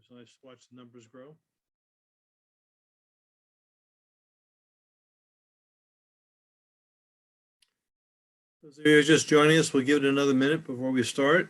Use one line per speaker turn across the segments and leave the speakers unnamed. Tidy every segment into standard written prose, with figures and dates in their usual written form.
It's nice to watch the numbers grow. Those of you who are just joining us, we'll give it another minute before we start.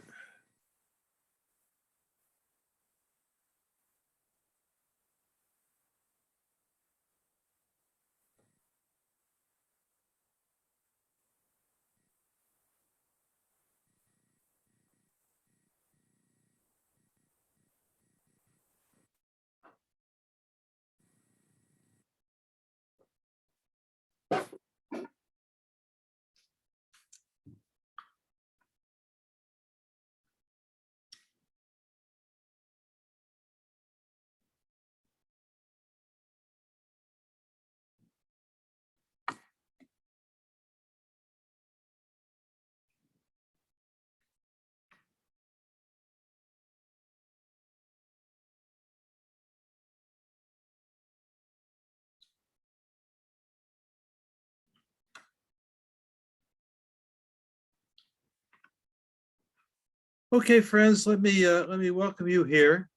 Okay, friends, let me welcome you here.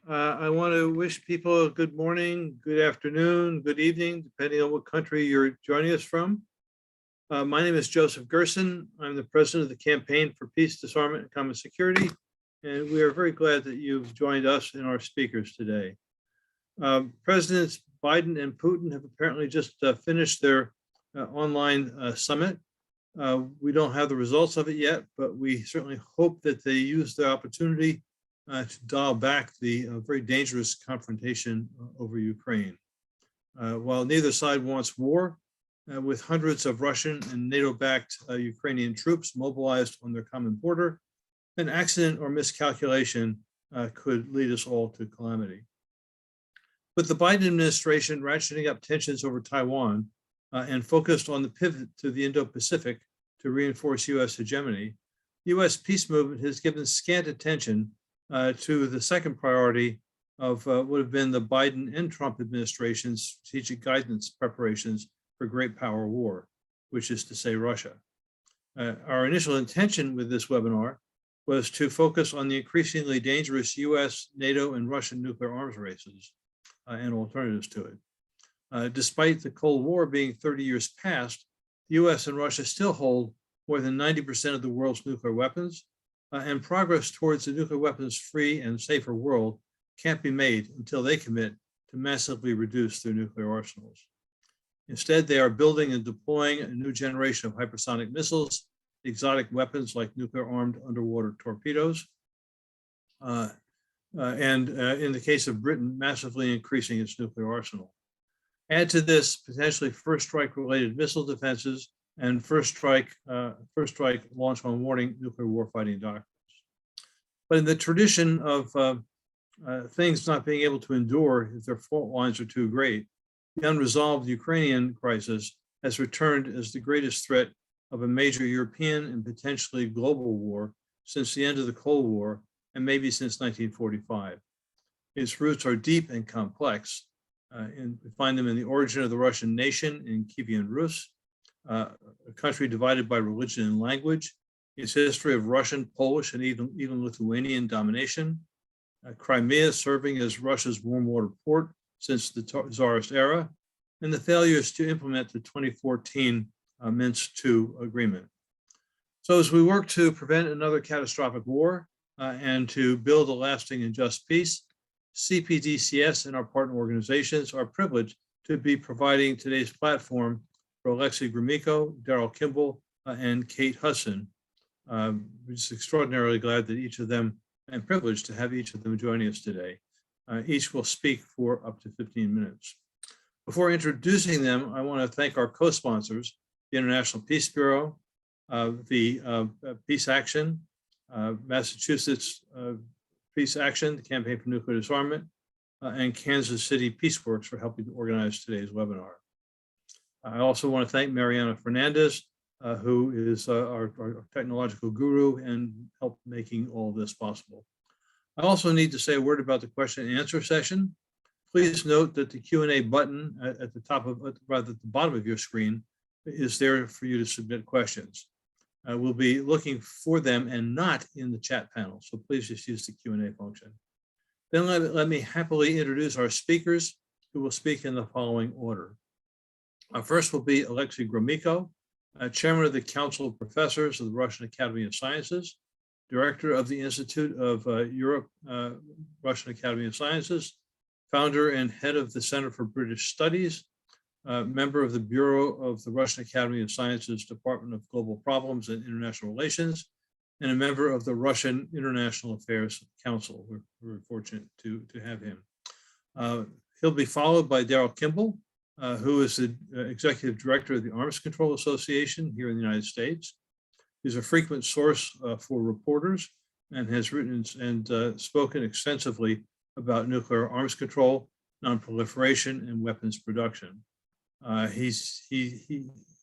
I want to wish people a good morning, good afternoon, good evening, depending on what country you're joining us from. My name is Joseph Gerson. I'm the president of the Campaign for Peace, Disarmament, and Common Security, and we are very glad that you've joined us and our speakers today. Presidents Biden and Putin have apparently just finished their online summit. We don't have the results of it yet, but we certainly hope that they use the opportunity to dial back the very dangerous confrontation over Ukraine. While neither side wants war, with hundreds of Russian and NATO-backed Ukrainian troops mobilized on their common border, an accident or miscalculation could lead us all to calamity. With the Biden administration ratcheting up tensions over Taiwan and focused on the pivot to the Indo-Pacific to reinforce U.S. hegemony, the U.S. peace movement has given scant attention to the second priority of what have been the Biden and Trump administration's strategic guidance preparations for great power war, which is to say Russia. Our initial intention with this webinar was to focus on the increasingly dangerous U.S., NATO, and Russian nuclear arms races and alternatives to it. Despite the Cold War being 30 years past, the U.S. and Russia still hold more than 90% of the world's nuclear weapons, and progress towards a nuclear weapons-free and safer world can't be made until they commit to massively reduce their nuclear arsenals. Instead, they are building and deploying a new generation of hypersonic missiles, exotic weapons like nuclear-armed underwater torpedoes, and in the case of Britain, massively increasing its nuclear arsenal. Add to this potentially first strike-related missile defenses and first strike launch on warning nuclear warfighting doctrines. But in the tradition of things not being able to endure if their fault lines are too great, the unresolved Ukrainian crisis has returned as the greatest threat of a major European and potentially global war since the end of the Cold War and maybe since 1945. Its roots are deep and complex. And we find them in the origin of the Russian nation in Kievan Rus, a country divided by religion and language, its history of Russian, Polish, and even Lithuanian domination, Crimea serving as Russia's warm water port since the Tsarist era, and the failures to implement the 2014 Minsk II agreement. So as we work to prevent another catastrophic war and to build a lasting and just peace, CPDCS and our partner organizations are privileged to be providing today's platform for Alexey Gromyko, Daryl Kimball, and Kate Hudson. We're just extraordinarily glad that each of them, and privileged to have each of them joining us today. Each will speak for up to 15 minutes. Before introducing them, I want to thank our co-sponsors, the International Peace Bureau, the Peace Action, Massachusetts Peace Action, the Campaign for Nuclear Disarmament, and Kansas City Peaceworks for helping to organize today's webinar. I also want to thank Mariana Fernandez, who is our technological guru and helped making all this possible. I also need to say a word about the question and answer session. Please note that the Q&A button at the bottom of your screen is there for you to submit questions. We'll be looking for them and not in the chat panel, so please just use the Q&A function. Then let me happily introduce our speakers who will speak in the following order. First will be Alexey Gromyko, Chairman of the Council of Professors of the Russian Academy of Sciences, Director of the Institute of Europe, Russian Academy of Sciences, founder and head of the Center for British Studies, member of the Bureau of the Russian Academy of Sciences Department of Global Problems and International Relations, and a member of the Russian International Affairs Council. We're fortunate to have him. He'll be followed by Daryl Kimball, who is the Executive Director of the Arms Control Association here in the United States. He's a frequent source for reporters and has written and spoken extensively about nuclear arms control, non-proliferation, and weapons production. He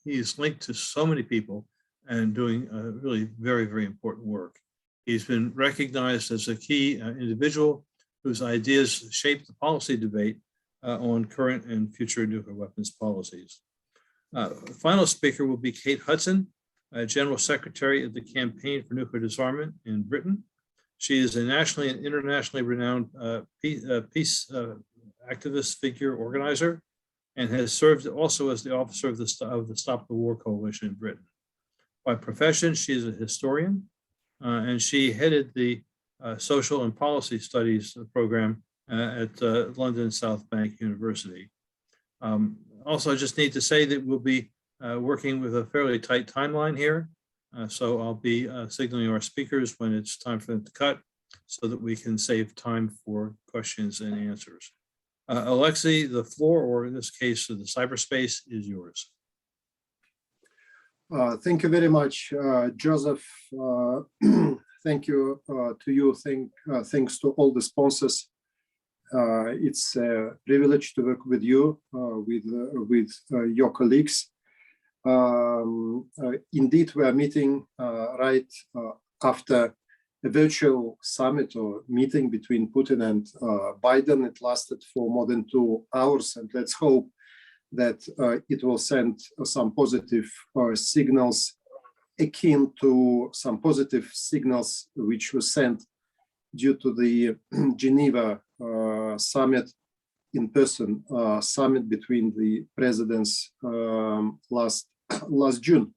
is linked to so many people and doing really very, very important work. He's been recognized as a key individual whose ideas shape the policy debate on current and future nuclear weapons policies. The final speaker will be Kate Hudson, General Secretary of the Campaign for Nuclear Disarmament in Britain. She is a nationally and internationally renowned peace activist figure organizer and has served also as the officer of the Stop the War Coalition in Britain. By profession, she is a historian, and she headed the Social and Policy Studies program at London South Bank University. Also, I just need to say that we'll be working with a fairly tight timeline here. So I'll be signaling our speakers when it's time for them to cut so that we can save time for questions and answers. Alexey, the floor, or in this case, the cyberspace, is yours.
Thank you very much, Joseph. Thank you to you. Thanks to all the sponsors. It's a privilege to work with you, with your colleagues. Indeed, we are meeting right after a virtual summit or meeting between Putin and Biden. It lasted for more than 2 hours, and let's hope that it will send some positive signals akin to some positive signals which were sent due to the Geneva summit, in-person summit between the presidents last June.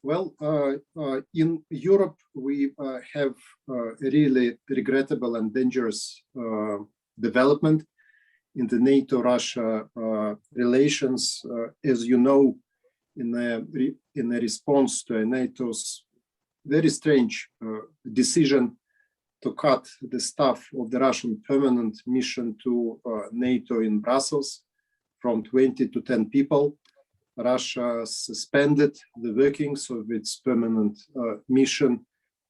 Well, in Europe, we have a really regrettable and dangerous development in the NATO-Russia relations. As you know, in a response to NATO's very strange decision to cut the staff of the Russian permanent mission to NATO in Brussels from 20 to 10 people, Russia suspended the workings of its permanent mission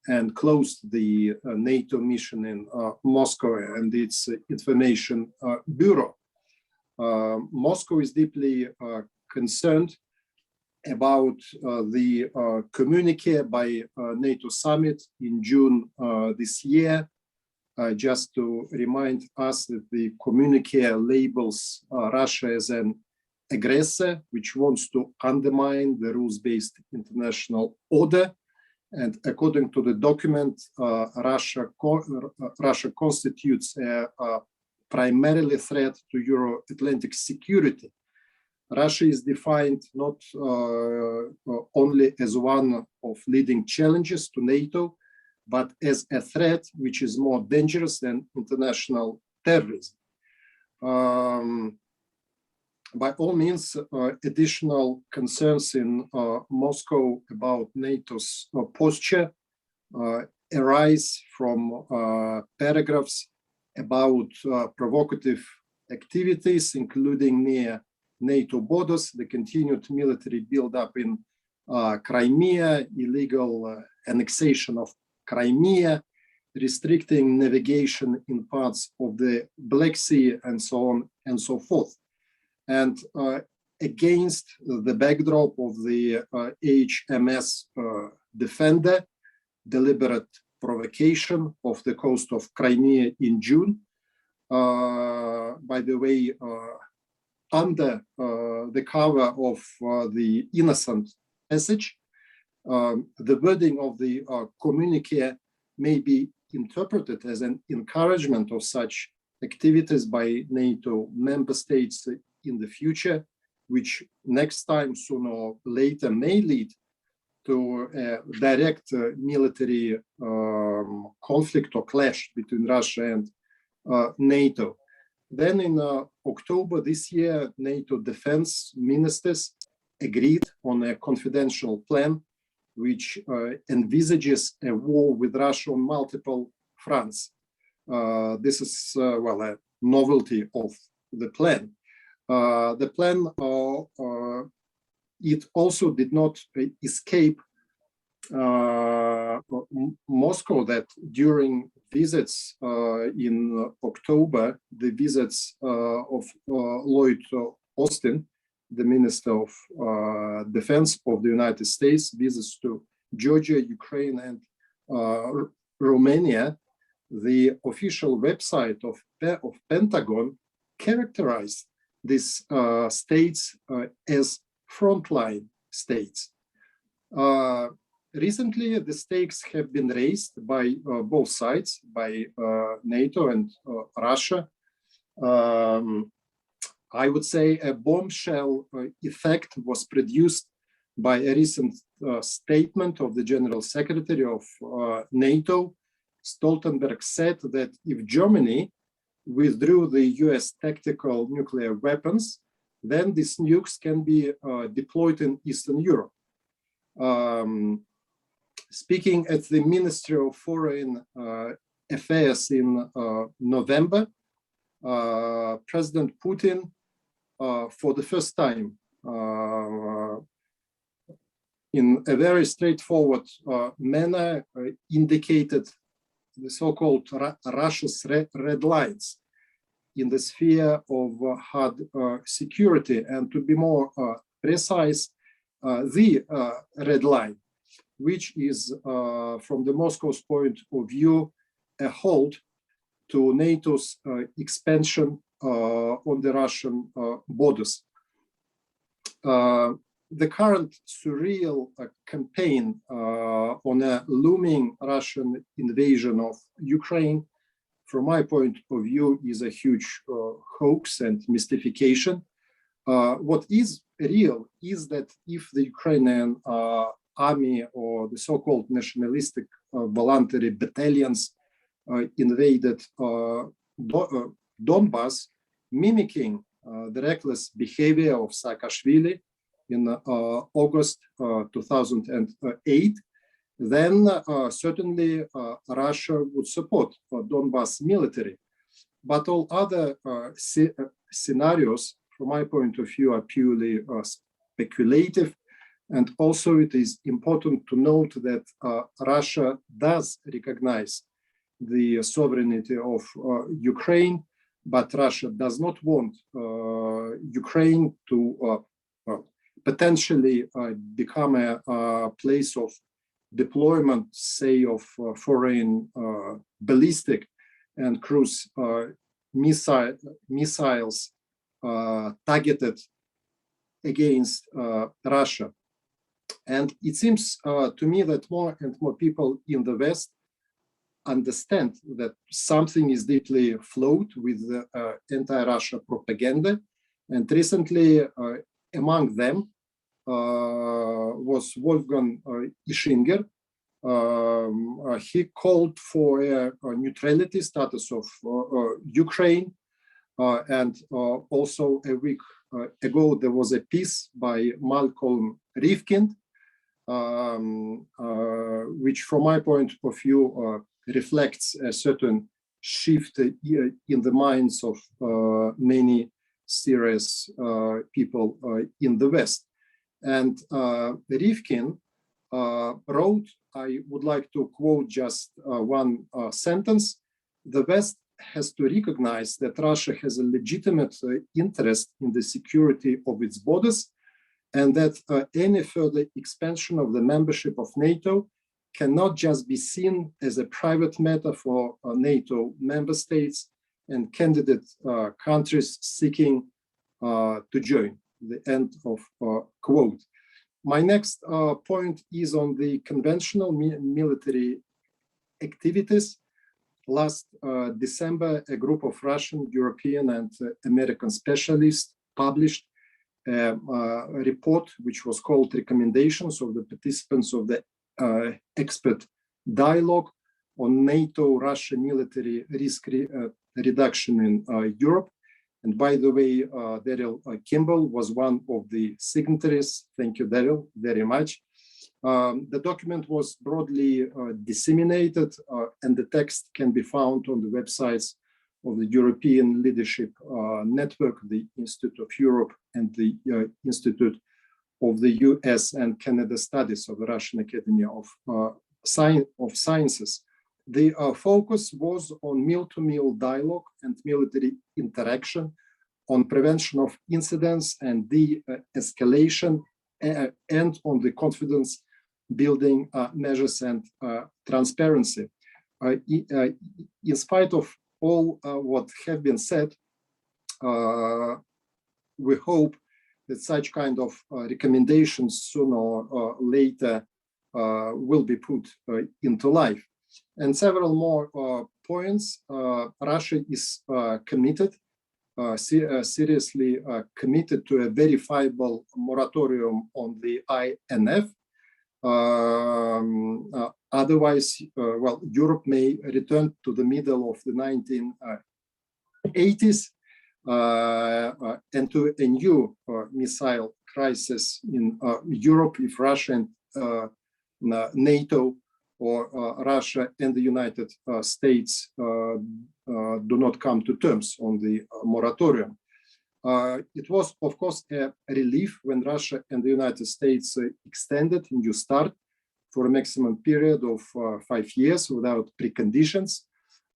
and closed the NATO mission in Moscow and its information bureau. Moscow is deeply concerned about the communique by NATO summit in June this year. Just to remind us that the communique labels Russia as an aggressor, which wants to undermine the rules-based international order. And according to the document, Russia constitutes a primarily threat to Euro-Atlantic security. Russia is defined not only as one of leading challenges to NATO, but as a threat which is more dangerous than international terrorism. By all means, additional concerns in Moscow about NATO's posture arise from paragraphs about provocative activities, including near NATO borders, the continued military buildup in Crimea, illegal annexation of Crimea, restricting navigation in parts of the Black Sea, and so on and so forth. And against the backdrop of the HMS Defender, deliberate provocation of the coast of Crimea in June, by the way, under the cover of the innocent message, the wording of the communique may be interpreted as an encouragement of such activities by NATO member states in the future, which next time, sooner or later, may lead to a direct military conflict or clash between Russia and NATO. Then in October this year, NATO defense ministers agreed on a confidential plan which envisages a war with Russia on multiple fronts. This is, well, a novelty of the plan. The plan, it also did not escape Moscow, that during visits in October, the visits of Lloyd Austin, the Minister of Defense of the United States, visits to Georgia, Ukraine, and Romania, the official website of Pentagon characterized these states as frontline states. Recently, the stakes have been raised by both sides, by NATO and Russia. I would say a bombshell effect was produced by a recent statement of the General Secretary of NATO. Stoltenberg said that if Germany withdrew the US tactical nuclear weapons, then these nukes can be deployed in Eastern Europe. Speaking at the Ministry of Foreign Affairs in November, President Putin, for the first time, in a very straightforward manner, indicated the so-called Russia's red lines in the sphere of hard security, and to be more precise, the red line, which is, from the Moscow's point of view, a halt to NATO's expansion on the Russian borders. The current surreal campaign on a looming Russian invasion of Ukraine, from my point of view, is a huge hoax and mystification. What is real is that if the Ukrainian army or the so-called nationalistic voluntary battalions invaded Donbass, mimicking the reckless behavior of Saakashvili in August 2008, then certainly Russia would support Donbass military. But all other scenarios, from my point of view, are purely speculative. And also it is important to note that Russia does recognize the sovereignty of Ukraine, but Russia does not want Ukraine to potentially become a place of deployment, say, of foreign ballistic and cruise missiles targeted against Russia. And it seems to me that more and more people in the West understand that something is deeply flawed with anti-Russia propaganda. And recently, among them was Wolfgang Ischinger. He called for a neutrality status of Ukraine. And also a week ago, there was a piece by Malcolm Rifkind, which from my point of view reflects a certain shift in the minds of many serious people in the West. And Rifkin wrote, I would like to quote just one sentence: "The West has to recognize that Russia has a legitimate interest in the security of its borders, and that any further expansion of the membership of NATO cannot just be seen as a private matter for NATO member states and candidate countries seeking to join." The end of quote. My next point is on the conventional military activities. last December, a group of Russian, European, and American specialists published a report which was called Recommendations of the Participants of the Expert Dialogue on NATO-Russia Military Risk Reduction in Europe. And by the way, Daryl Kimball was one of the signatories. Thank you, Daryl, very much. The document was broadly disseminated, and the text can be found on the websites of the European Leadership Network, the Institute of Europe, and the Institute of the US and Canada Studies of the Russian Academy of Sciences. The focus was on meal-to-meal dialogue and military interaction, on prevention of incidents and de-escalation, and on the confidence building measures and transparency. In spite of all what have been said, we hope that such kind of recommendations sooner or later will be put into life. And several more points. Russia is committed, seriously committed to a verifiable moratorium on the INF. Otherwise, well, Europe may return to the middle of the 1980s and to a new missile crisis in Europe if Russia and NATO or Russia and the United States do not come to terms on the moratorium. It was, of course, a relief when Russia and the United States extended a New START for a maximum period of 5 years without preconditions.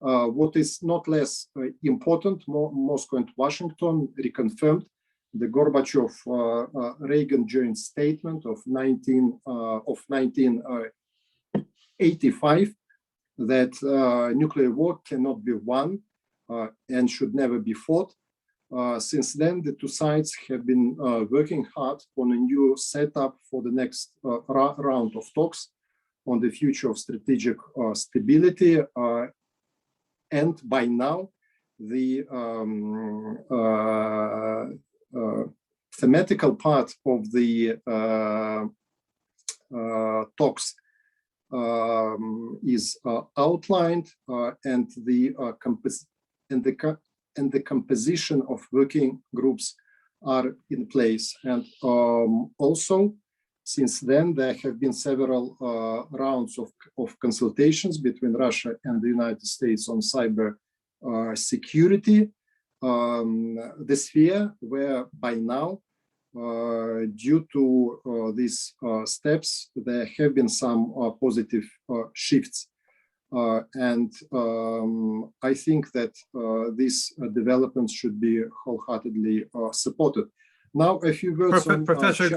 What is not less important, Moscow and Washington reconfirmed the Gorbachev-Reagan joint statement of 1985 that nuclear war cannot be won and should never be fought. Since then, the two sides have been working hard on a new setup for the next round of talks on the future of strategic stability. And by now, the thematical part of the talks is outlined, and the composition of working groups are in place. And also, since then, there have been several rounds of consultations between Russia and the United States on cyber security. The sphere where by now, due to these steps, there have been some positive shifts. And I think that these developments should be wholeheartedly supported. Now, a few words on
Professor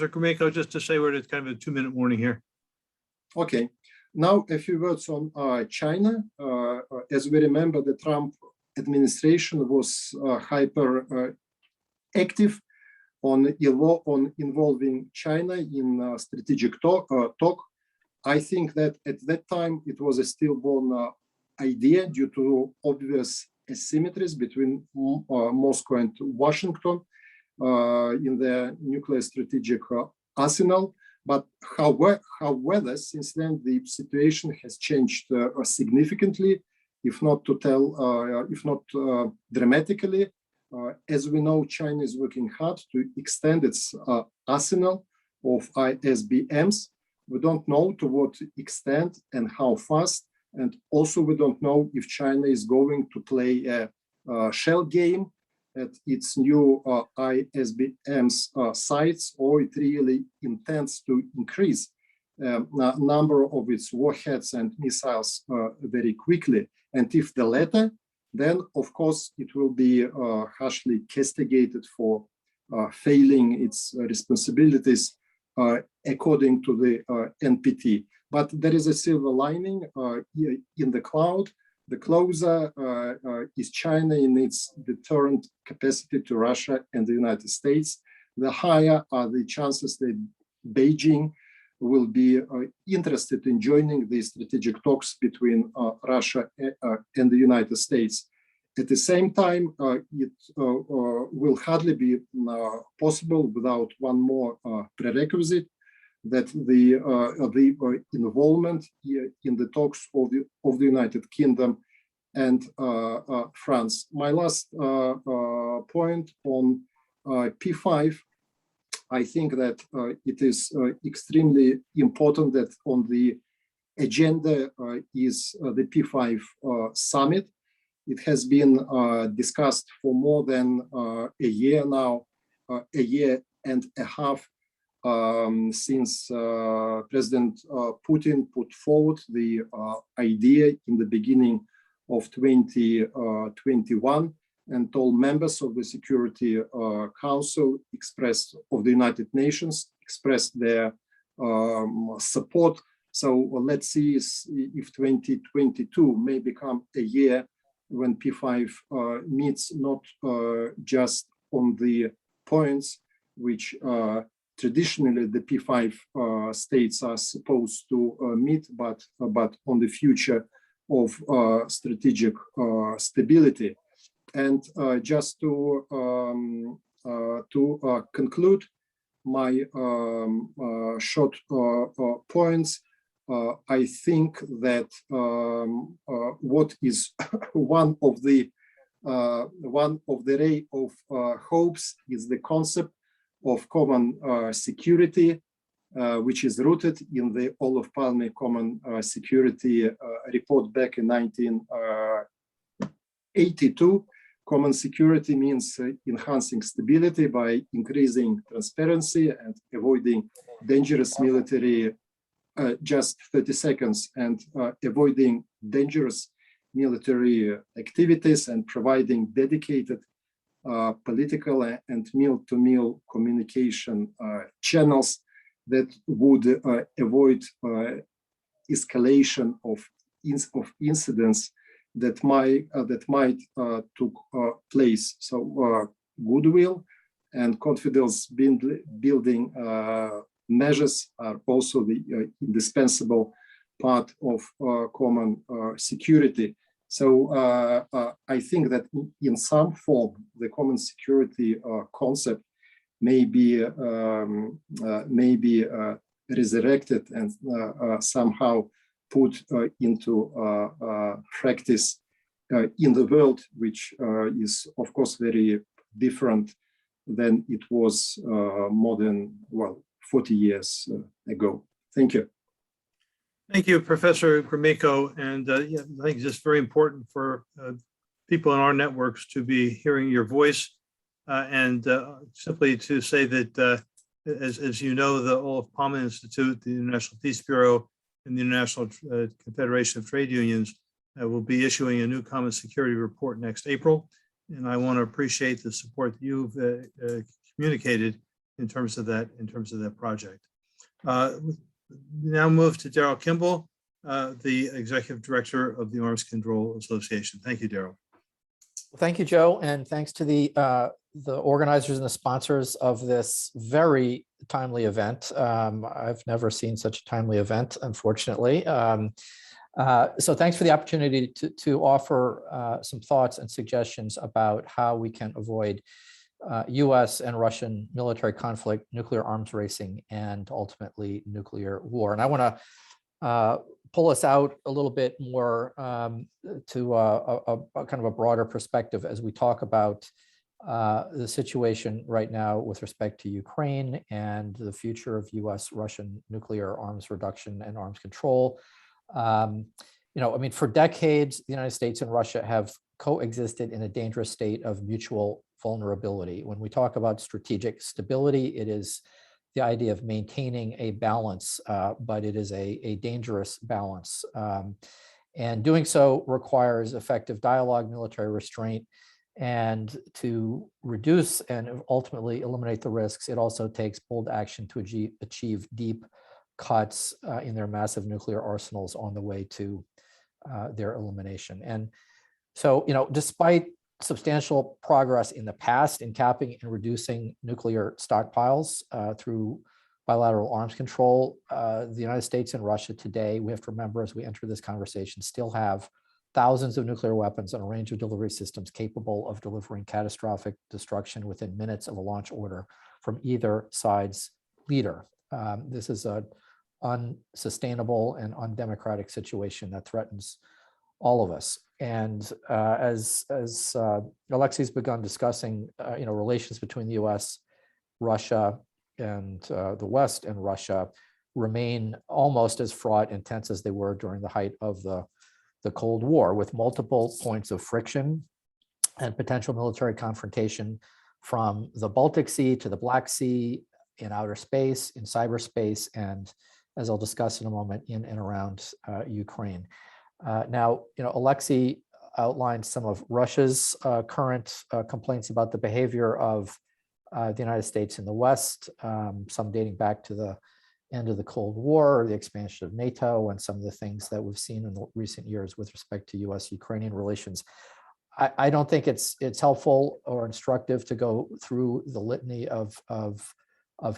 Gromyko, just to say we're at kind of a 2-minute warning here.
Okay. Now, a few words on China. As we remember, the Trump administration was hyper active on involving China in strategic talk. I think that at that time it was a stillborn idea due to obvious asymmetries between Moscow and Washington in the nuclear strategic arsenal. But however, since then the situation has changed significantly, if not dramatically. As we know, China is working hard to extend its arsenal of ISBMs. We don't know to what extent and how fast. And also we don't know if China is going to play a shell game at its new ISBMs sites, or it really intends to increase number of its warheads and missiles very quickly. And if the latter, then of course it will be harshly castigated for failing its responsibilities according to the NPT. But there is a silver lining in the cloud. The closer is China in its deterrent capacity to Russia and the United States, the higher are the chances that Beijing will be interested in joining the strategic talks between Russia and the United States. At the same time, it will hardly be possible without one more prerequisite, that the involvement in the talks of the United Kingdom and France. My last point on P5, I think that it is extremely important that on the agenda is the P5 summit. It has been discussed for more than a year now, a year and a half, since President Putin put forward the idea in the beginning of 2021, and all members of the Security Council of the United Nations expressed their support. So let's see if 2022 may become a year when P5 meets not just on the points which traditionally the P5 states are supposed to meet, but on the future of strategic stability. And just to conclude my short points, I think that what is one of the ray of hopes is the concept of common security, which is rooted in the Olof Palme Common Security Report back in 1982. Common security means enhancing stability by increasing transparency and avoiding dangerous military, just 30 seconds, and avoiding dangerous military activities and providing dedicated political and meal-to-meal communication channels that would avoid escalation of incidents that might took place. So goodwill and confidence building measures are also the indispensable part of common security. So I think that in some form, the common security concept may be resurrected and somehow put into practice in the world, which is of course very different than it was more than 40 years ago. Thank you.
Thank you, Professor Gromyko. And yeah, I think it's just very important for people in our networks to be hearing your voice, and simply to say that, as you know, the Olof Palme Institute, the International Peace Bureau, and the International Confederation of Trade Unions will be issuing a new common security report next April. And I want to appreciate the support that you've communicated in terms of that project. Now move to Daryl Kimball, the Executive Director of the Arms Control Association. Thank you, Daryl.
Thank you, Joe, and thanks to the organizers and the sponsors of this very timely event. I've never seen such a timely event, unfortunately. So thanks for the opportunity to offer some thoughts and suggestions about how we can avoid US and Russian military conflict, nuclear arms racing, and ultimately nuclear war. And I want to pull us out a little bit more to a kind of a broader perspective as we talk about the situation right now with respect to Ukraine and the future of US-Russian nuclear arms reduction and arms control. You know, I mean, for decades, the United States and Russia have coexisted in a dangerous state of mutual vulnerability. When we talk about strategic stability, it is the idea of maintaining a balance, but it is a dangerous balance. And doing so requires effective dialogue, military restraint, and to reduce and ultimately eliminate the risks. It also takes bold action to achieve deep cuts in their massive nuclear arsenals on the way to their elimination. And so, you know, despite substantial progress in the past in capping and reducing nuclear stockpiles through bilateral arms control. The United States and Russia today, we have to remember as we enter this conversation, still have thousands of nuclear weapons and a range of delivery systems capable of delivering catastrophic destruction within minutes of a launch order from either side's leader. This is an unsustainable and undemocratic situation that threatens all of us. And as Alexey's begun discussing, relations between the U.S., Russia, and the West and Russia remain almost as fraught and tense as they were during the height of the Cold War, with multiple points of friction and potential military confrontation from the Baltic Sea to the Black Sea, in outer space, in cyberspace, and as I'll discuss in a moment, in and around Ukraine. Now, Alexey outlined some of Russia's current complaints about the behavior of the United States in the West, some dating back to the end of the Cold War, the expansion of NATO, and some of the things that we've seen in the recent years with respect to U.S.-Ukrainian relations. I don't think it's helpful or instructive to go through the litany of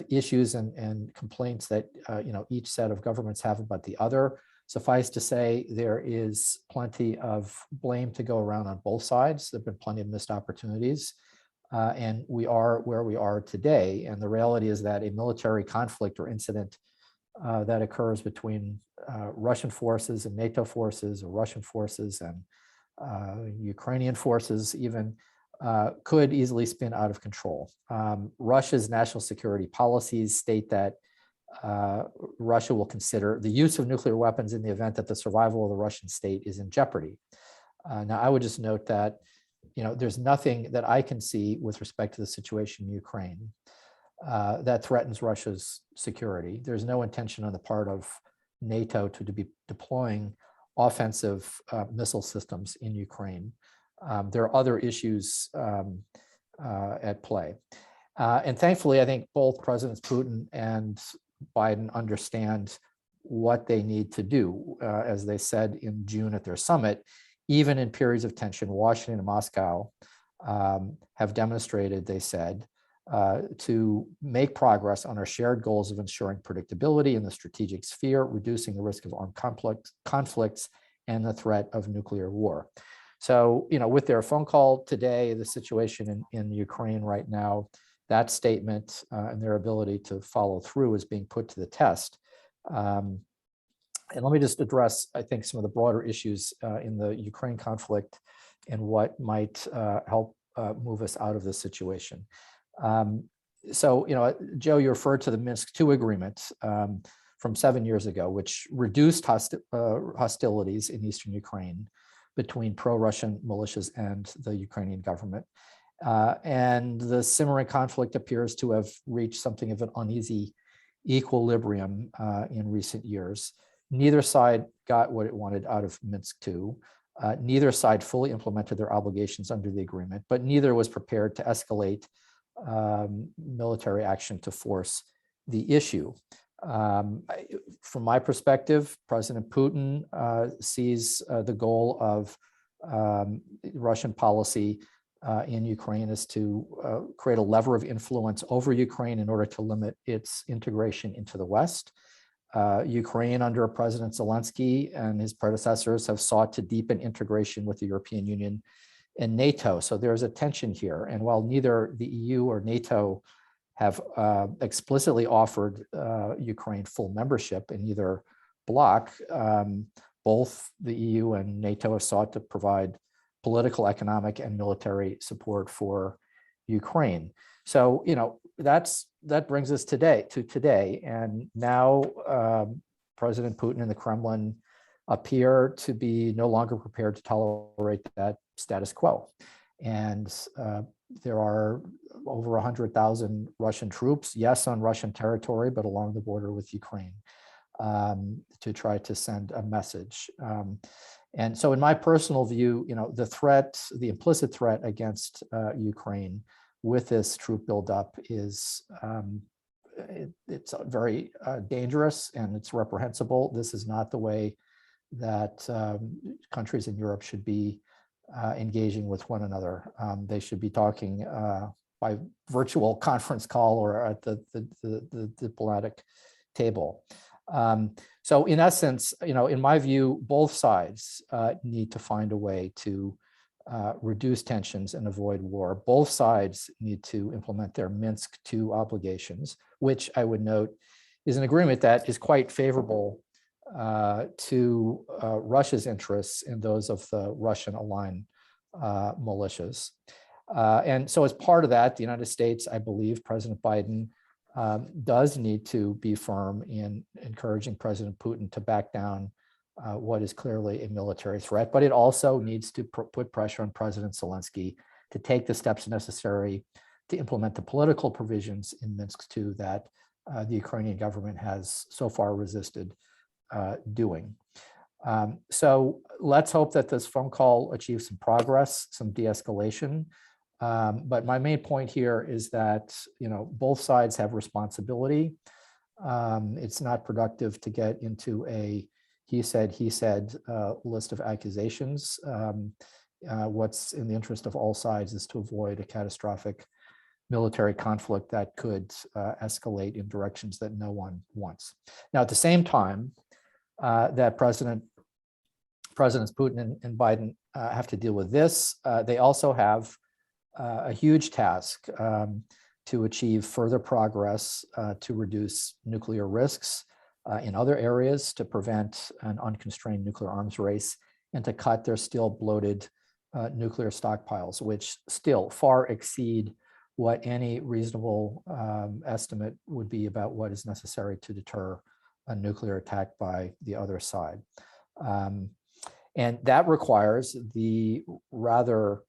issues and complaints that each set of governments have about the other. Suffice to say, there is plenty of blame to go around on both sides. There have been plenty of missed opportunities. And we are where we are today. And the reality is that a military conflict or incident that occurs between Russian forces and NATO forces, or Russian forces and Ukrainian forces even, could easily spin out of control. Russia's national security policies state that Russia will consider the use of nuclear weapons in the event that the survival of the Russian state is in jeopardy. Now, I would just note that there's nothing that I can see with respect to the situation in Ukraine that threatens Russia's security. There's no intention on the part of NATO to be deploying offensive missile systems in Ukraine. There are other issues at play. And thankfully, I think both Presidents Putin and Biden understand what they need to do. As they said in June at their summit, even in periods of tension, Washington and Moscow have demonstrated, they said, to make progress on our shared goals of ensuring predictability in the strategic sphere, reducing the risk of armed conflicts, and the threat of nuclear war. So, with their phone call today, the situation in Ukraine right now, that statement and their ability to follow through is being put to the test. And let me just address, I think, some of the broader issues in the Ukraine conflict and what might help move us out of this situation. So, Joe, you referred to the Minsk II agreement from 7 years ago, which reduced hostilities in eastern Ukraine between pro-Russian militias and the Ukrainian government. And the simmering conflict appears to have reached something of an uneasy equilibrium in recent years. Neither side got what it wanted out of Minsk II. Neither side fully implemented their obligations under the agreement, but neither was prepared to escalate military action to force the issue. From my perspective, President Putin sees the goal of Russian policy in Ukraine is to create a lever of influence over Ukraine in order to limit its integration into the West. Ukraine, under President Zelensky and his predecessors, have sought to deepen integration with the European Union and NATO. So there's a tension here. And while neither the EU or NATO have explicitly offered Ukraine full membership in either bloc, both the EU and NATO have sought to provide political, economic, and military support for Ukraine. So, that brings us to today. And now President Putin and the Kremlin appear to be no longer prepared to tolerate that status quo. And there are over 100,000 Russian troops, yes, on Russian territory, but along the border with Ukraine, to try to send a message. And so in my personal view, the implicit threat against Ukraine with this troop buildup is it's very dangerous and it's reprehensible. This is not the way that countries in Europe should be engaging with one another. They should be talking by virtual conference call or at the diplomatic table. So in essence, in my view, both sides need to find a way to reduce tensions and avoid war. Both sides need to implement their Minsk II obligations, which I would note is an agreement that is quite favorable to Russia's interests and those of the Russian-aligned militias. And so as part of that, the United States, I believe President Biden does need to be firm in encouraging President Putin to back down what is clearly a military threat, but it also needs to put pressure on President Zelensky to take the steps necessary to implement the political provisions in Minsk II that the Ukrainian government has so far resisted doing. So let's hope that this phone call achieves some progress, some de-escalation. But my main point here is that both sides have responsibility. It's not productive to get into a he said list of accusations. What's in the interest of all sides is to avoid a catastrophic military conflict that could escalate in directions that no one wants. Now, at the same time that Presidents Putin and Biden have to deal with this, they also have a huge task to achieve further progress to reduce nuclear risks in other areas, to prevent an unconstrained nuclear arms race, and to cut their still bloated nuclear stockpiles, which still far exceed what any reasonable estimate would be about what is necessary to deter a nuclear attack by the other side. And that requires the rather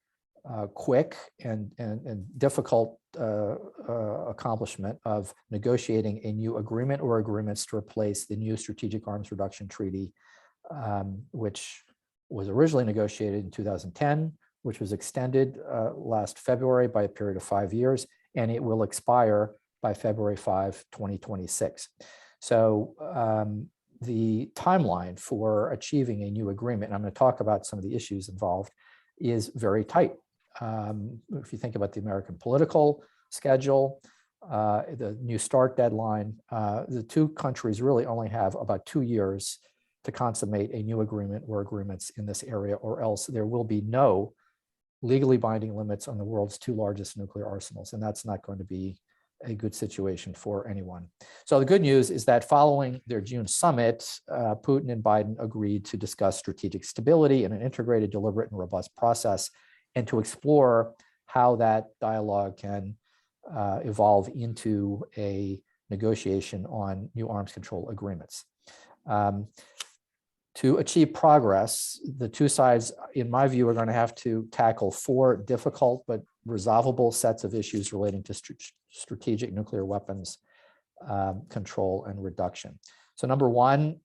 quick and difficult accomplishment of negotiating a new agreement or agreements to replace the new Strategic Arms Reduction Treaty, which was originally negotiated in 2010, which was extended last February by a period of 5 years, and it will expire by February 5, 2026. So the timeline for achieving a new agreement, and I'm going to talk about some of the issues involved, is very tight. If you think about the American political schedule, the New START deadline, the two countries really only have about 2 years to consummate a new agreement or agreements in this area, or else there will be no legally binding limits on the world's two largest nuclear arsenals, and that's not going to be a good situation for anyone. So the good news is that following their June summit, Putin and Biden agreed to discuss strategic stability in an integrated, deliberate, and robust process, and to explore how that dialogue can evolve into a negotiation on new arms control agreements. To achieve progress, the two sides, in my view, are going to have to tackle 4 difficult but resolvable sets of issues relating to strategic nuclear weapons control and reduction. So number 1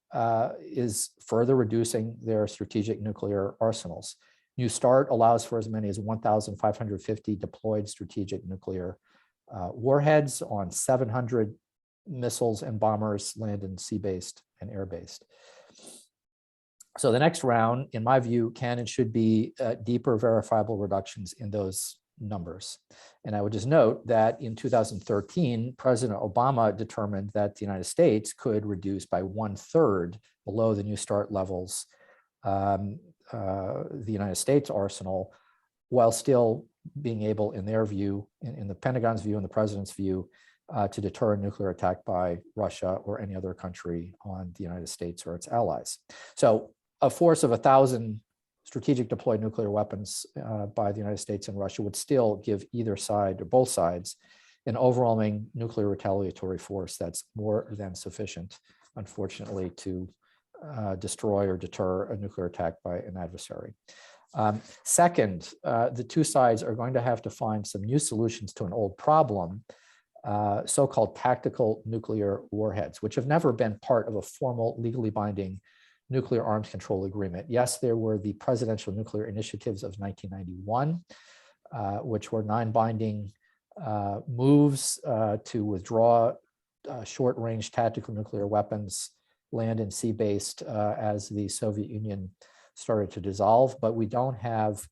is further reducing their strategic nuclear arsenals. New START allows for as many as 1,550 deployed strategic nuclear warheads on 700 missiles and bombers, land and sea-based and air-based. So the next round, in my view, can and should be deeper verifiable reductions in those numbers. And I would just note that in 2013, President Obama determined that the United States could reduce by 1/3 below the New START levels the United States arsenal, while still being able, in their view, in the Pentagon's view and the president's view, to deter a nuclear attack by Russia or any other country on the United States or its allies. So a force of 1,000 strategic deployed nuclear weapons by the United States and Russia would still give either side or both sides an overwhelming nuclear retaliatory force that's more than sufficient, unfortunately, to destroy or deter a nuclear attack by an adversary. Second, the two sides are going to have to find some new solutions to an old problem, so-called tactical nuclear warheads, which have never been part of a formal, legally binding nuclear arms control agreement. Yes, there were the presidential nuclear initiatives of 1991, which were non-binding moves to withdraw short-range tactical nuclear weapons, land and sea-based, as the Soviet Union started to dissolve. But we don't have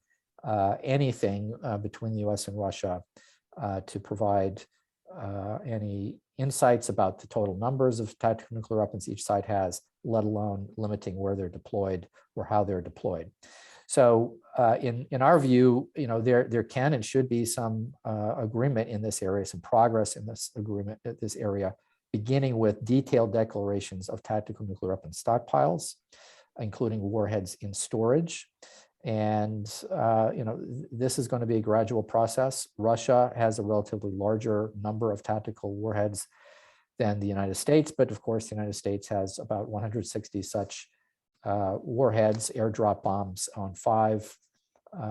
anything between the US and Russia to provide any insights about the total numbers of tactical nuclear weapons each side has, let alone limiting where they're deployed or how they're deployed. So in our view, there can and should be some agreement in this area, some progress in this agreement, this area, beginning with detailed declarations of tactical nuclear weapon stockpiles, including warheads in storage. And this is going to be a gradual process. Russia has a relatively larger number of tactical warheads than the United States, but of course the United States has about 160 such warheads, airdrop bombs on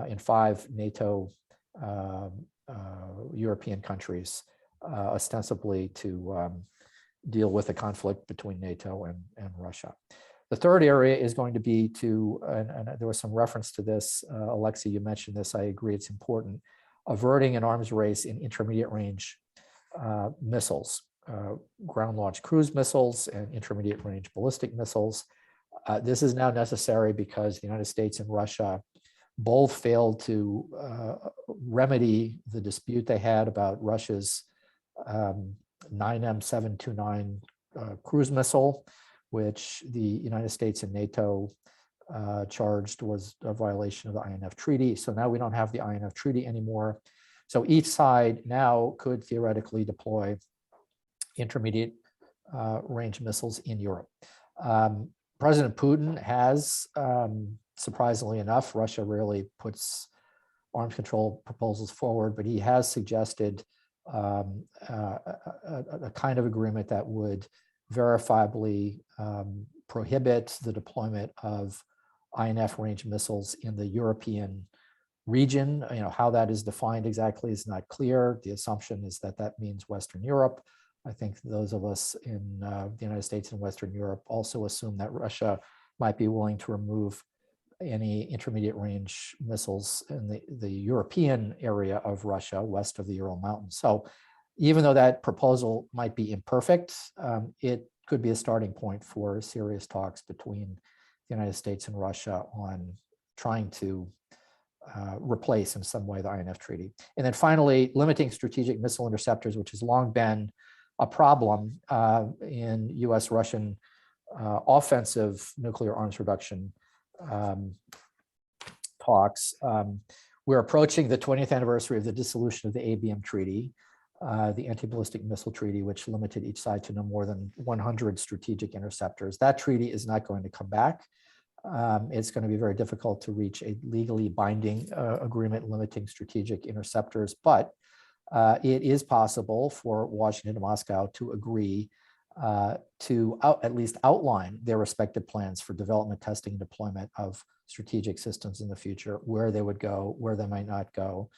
in five NATO European countries, ostensibly to deal with the conflict between NATO and Russia. The third area is going to be and there was some reference to this, Alexey, you mentioned this, I agree it's important, averting an arms race in intermediate range missiles, ground-launched cruise missiles and intermediate range ballistic missiles. This is now necessary because the United States and Russia both failed to remedy the dispute they had about Russia's 9M729 cruise missile, which the United States and NATO charged was a violation of the INF Treaty. So now we don't have the INF Treaty anymore. So each side now could theoretically deploy intermediate range missiles in Europe. President Putin has, surprisingly enough, Russia rarely puts arms control proposals forward, but he has suggested a kind of agreement that would verifiably prohibit the deployment of INF range missiles in the European region. How that is defined exactly is not clear. The assumption is that that means Western Europe. I think those of us in the United States and Western Europe also assume that Russia might be willing to remove any intermediate range missiles in the European area of Russia, west of the Ural Mountains. So even though that proposal might be imperfect, it could be a starting point for serious talks between the United States and Russia on trying to replace in some way the INF Treaty. And then finally, limiting strategic missile interceptors, which has long been a problem in US-Russian offensive nuclear arms reduction talks. We're approaching the 20th anniversary of the dissolution of the ABM Treaty, the Anti-Ballistic Missile Treaty, which limited each side to no more than 100 strategic interceptors. That treaty is not going to come back. It's going to be very difficult to reach a legally binding agreement limiting strategic interceptors, but it is possible for Washington and Moscow to agree to at least outline their respective plans for development, testing, and deployment of strategic systems in the future, where they would go, where they might not go.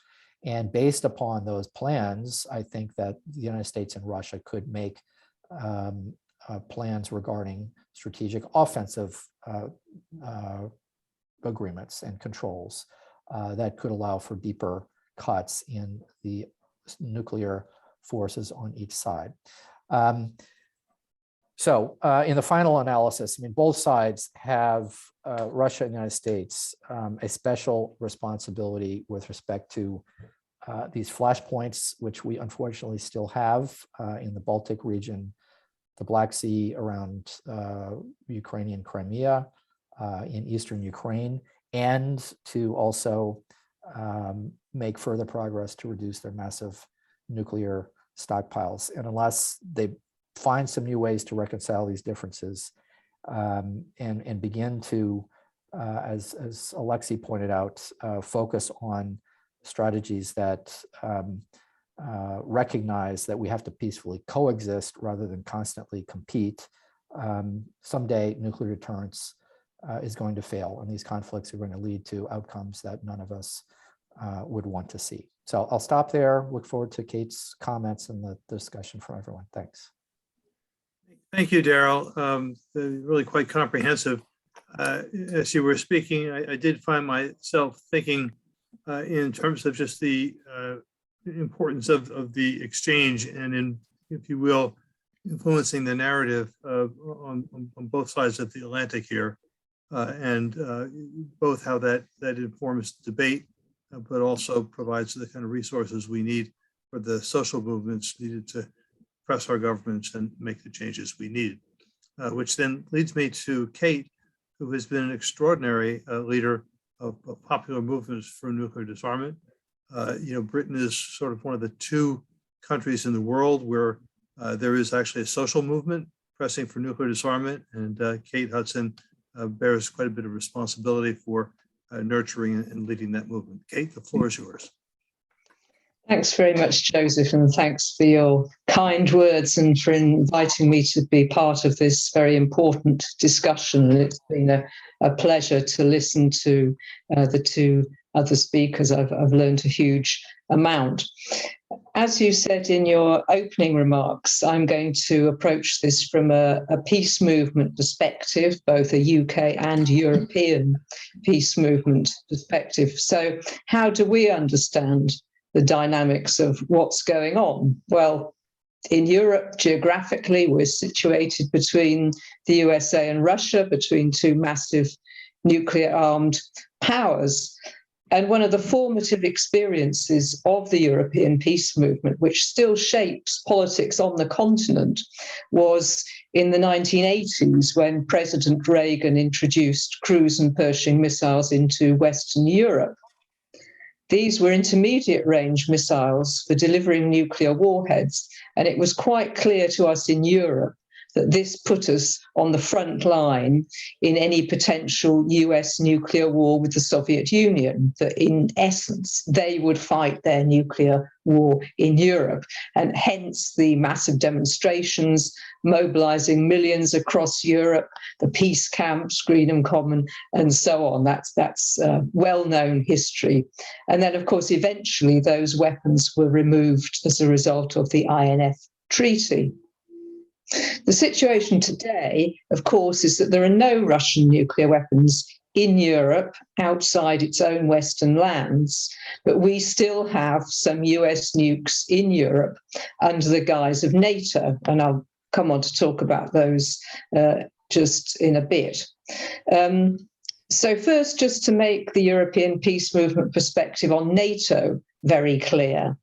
And based upon those plans, I think that the United States and Russia could make plans regarding strategic offensive agreements and controls that could allow for deeper cuts in the nuclear forces on each side. So in the final analysis, both sides have, Russia and the United States, a special responsibility with respect to these flashpoints, which we unfortunately still have in the Baltic region, the Black Sea around Ukrainian Crimea, in eastern Ukraine, and to also make further progress to reduce their massive nuclear stockpiles. And unless they find some new ways to reconcile these differences and begin to, as Alexey pointed out, focus on strategies that recognize that we have to peacefully coexist rather than constantly compete, someday nuclear deterrence is going to fail, and these conflicts are going to lead to outcomes that none of us would want to see. So I'll stop there. Look forward to Kate's comments and the discussion from everyone. Thanks.
Thank you, Daryl. Really quite comprehensive. As you were speaking, I did find myself thinking in terms of just the importance of the exchange and, in, if you will, influencing the narrative on both sides of the Atlantic here, and both how that informs debate, but also provides the kind of resources we need for the social movements needed to press our governments and make the changes we needed. Which then leads me to Kate, who has been an extraordinary leader of popular movements for nuclear disarmament. Britain is sort of one of the two countries in the world where there is actually a social movement pressing for nuclear disarmament, and Kate Hudson bears quite a bit of responsibility for nurturing and leading that movement. Kate, the floor is yours.
Thanks very much, Joseph, and thanks for your kind words and for inviting me to be part of this very important discussion. And it's been a pleasure to listen to the two other speakers. I've learned a huge amount. As you said in your opening remarks, I'm going to approach this from a peace movement perspective, both a UK and European peace movement perspective. So how do we understand the dynamics of what's going on? Well, in Europe, geographically, we're situated between the USA and Russia, between two massive nuclear-armed powers. And one of the formative experiences of the European peace movement, which still shapes politics on the continent, was in the 1980s when President Reagan introduced cruise and Pershing missiles into Western Europe. These were intermediate range missiles for delivering nuclear warheads, and it was quite clear to us in Europe that this put us on the front line in any potential US nuclear war with the Soviet Union, that in essence, they would fight their nuclear war in Europe. And hence the massive demonstrations, mobilizing millions across Europe, the peace camps, Greenham Common, and so on. That's well-known history. And then, of course, eventually those weapons were removed as a result of the INF Treaty. The situation today, of course, is that there are no Russian nuclear weapons in Europe outside its own Western lands, but we still have some US nukes in Europe under the guise of NATO, and I'll come on to talk about those just in a bit. So first, just to make the European peace movement perspective on NATO very clear.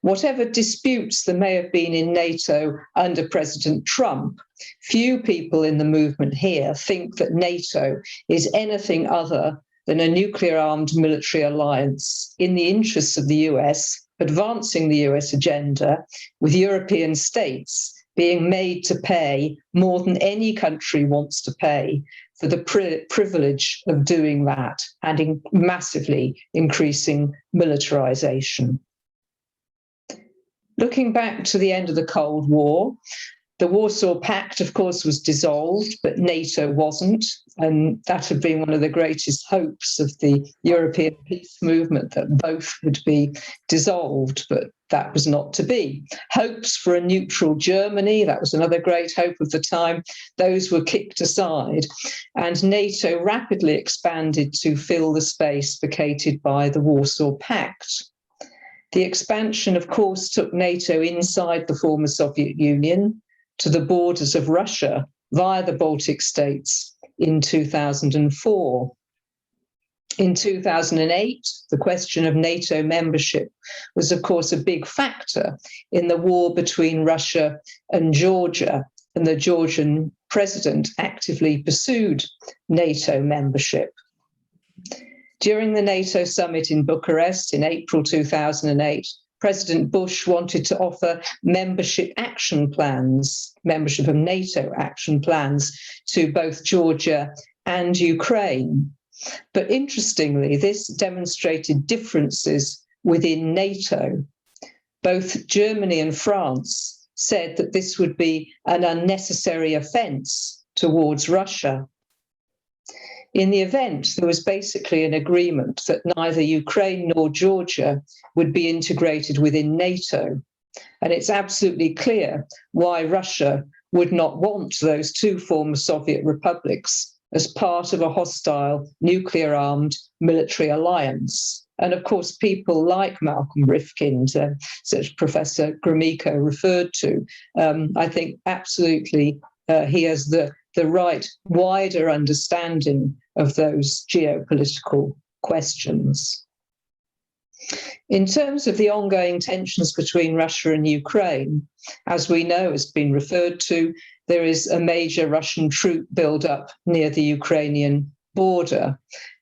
Whatever disputes there may have been in NATO under President Trump, few people in the movement here think that NATO is anything other than a nuclear-armed military alliance in the interests of the US, advancing the US agenda, with European states being made to pay more than any country wants to pay for the privilege of doing that and massively increasing militarization. Looking back to the end of the Cold War, the Warsaw Pact, of course, was dissolved, but NATO wasn't. And that had been one of the greatest hopes of the European peace movement, that both would be dissolved, but that was not to be. Hopes for a neutral Germany, that was another great hope of the time, those were kicked aside. And NATO rapidly expanded to fill the space vacated by the Warsaw Pact. The expansion, of course, took NATO inside the former Soviet Union to the borders of Russia via the Baltic states in 2004. In 2008, the question of NATO membership was, of course, a big factor in the war between Russia and Georgia, and the Georgian president actively pursued NATO membership. During the NATO summit in Bucharest in April 2008, President Bush wanted to offer membership action plans, membership of NATO action plans to both Georgia and Ukraine. But interestingly, this demonstrated differences within NATO. Both Germany and France said that this would be an unnecessary offense towards Russia. In the event, there was basically an agreement that neither Ukraine nor Georgia would be integrated within NATO. And it's absolutely clear why Russia would not want those two former Soviet republics as part of a hostile nuclear-armed military alliance. And of course, people like Malcolm Rifkin, such Professor Gromyko referred to, I think absolutely he has the right wider understanding of those geopolitical questions. In terms of the ongoing tensions between Russia and Ukraine, as we know, has been referred to, there is a major Russian troop buildup near the Ukrainian border.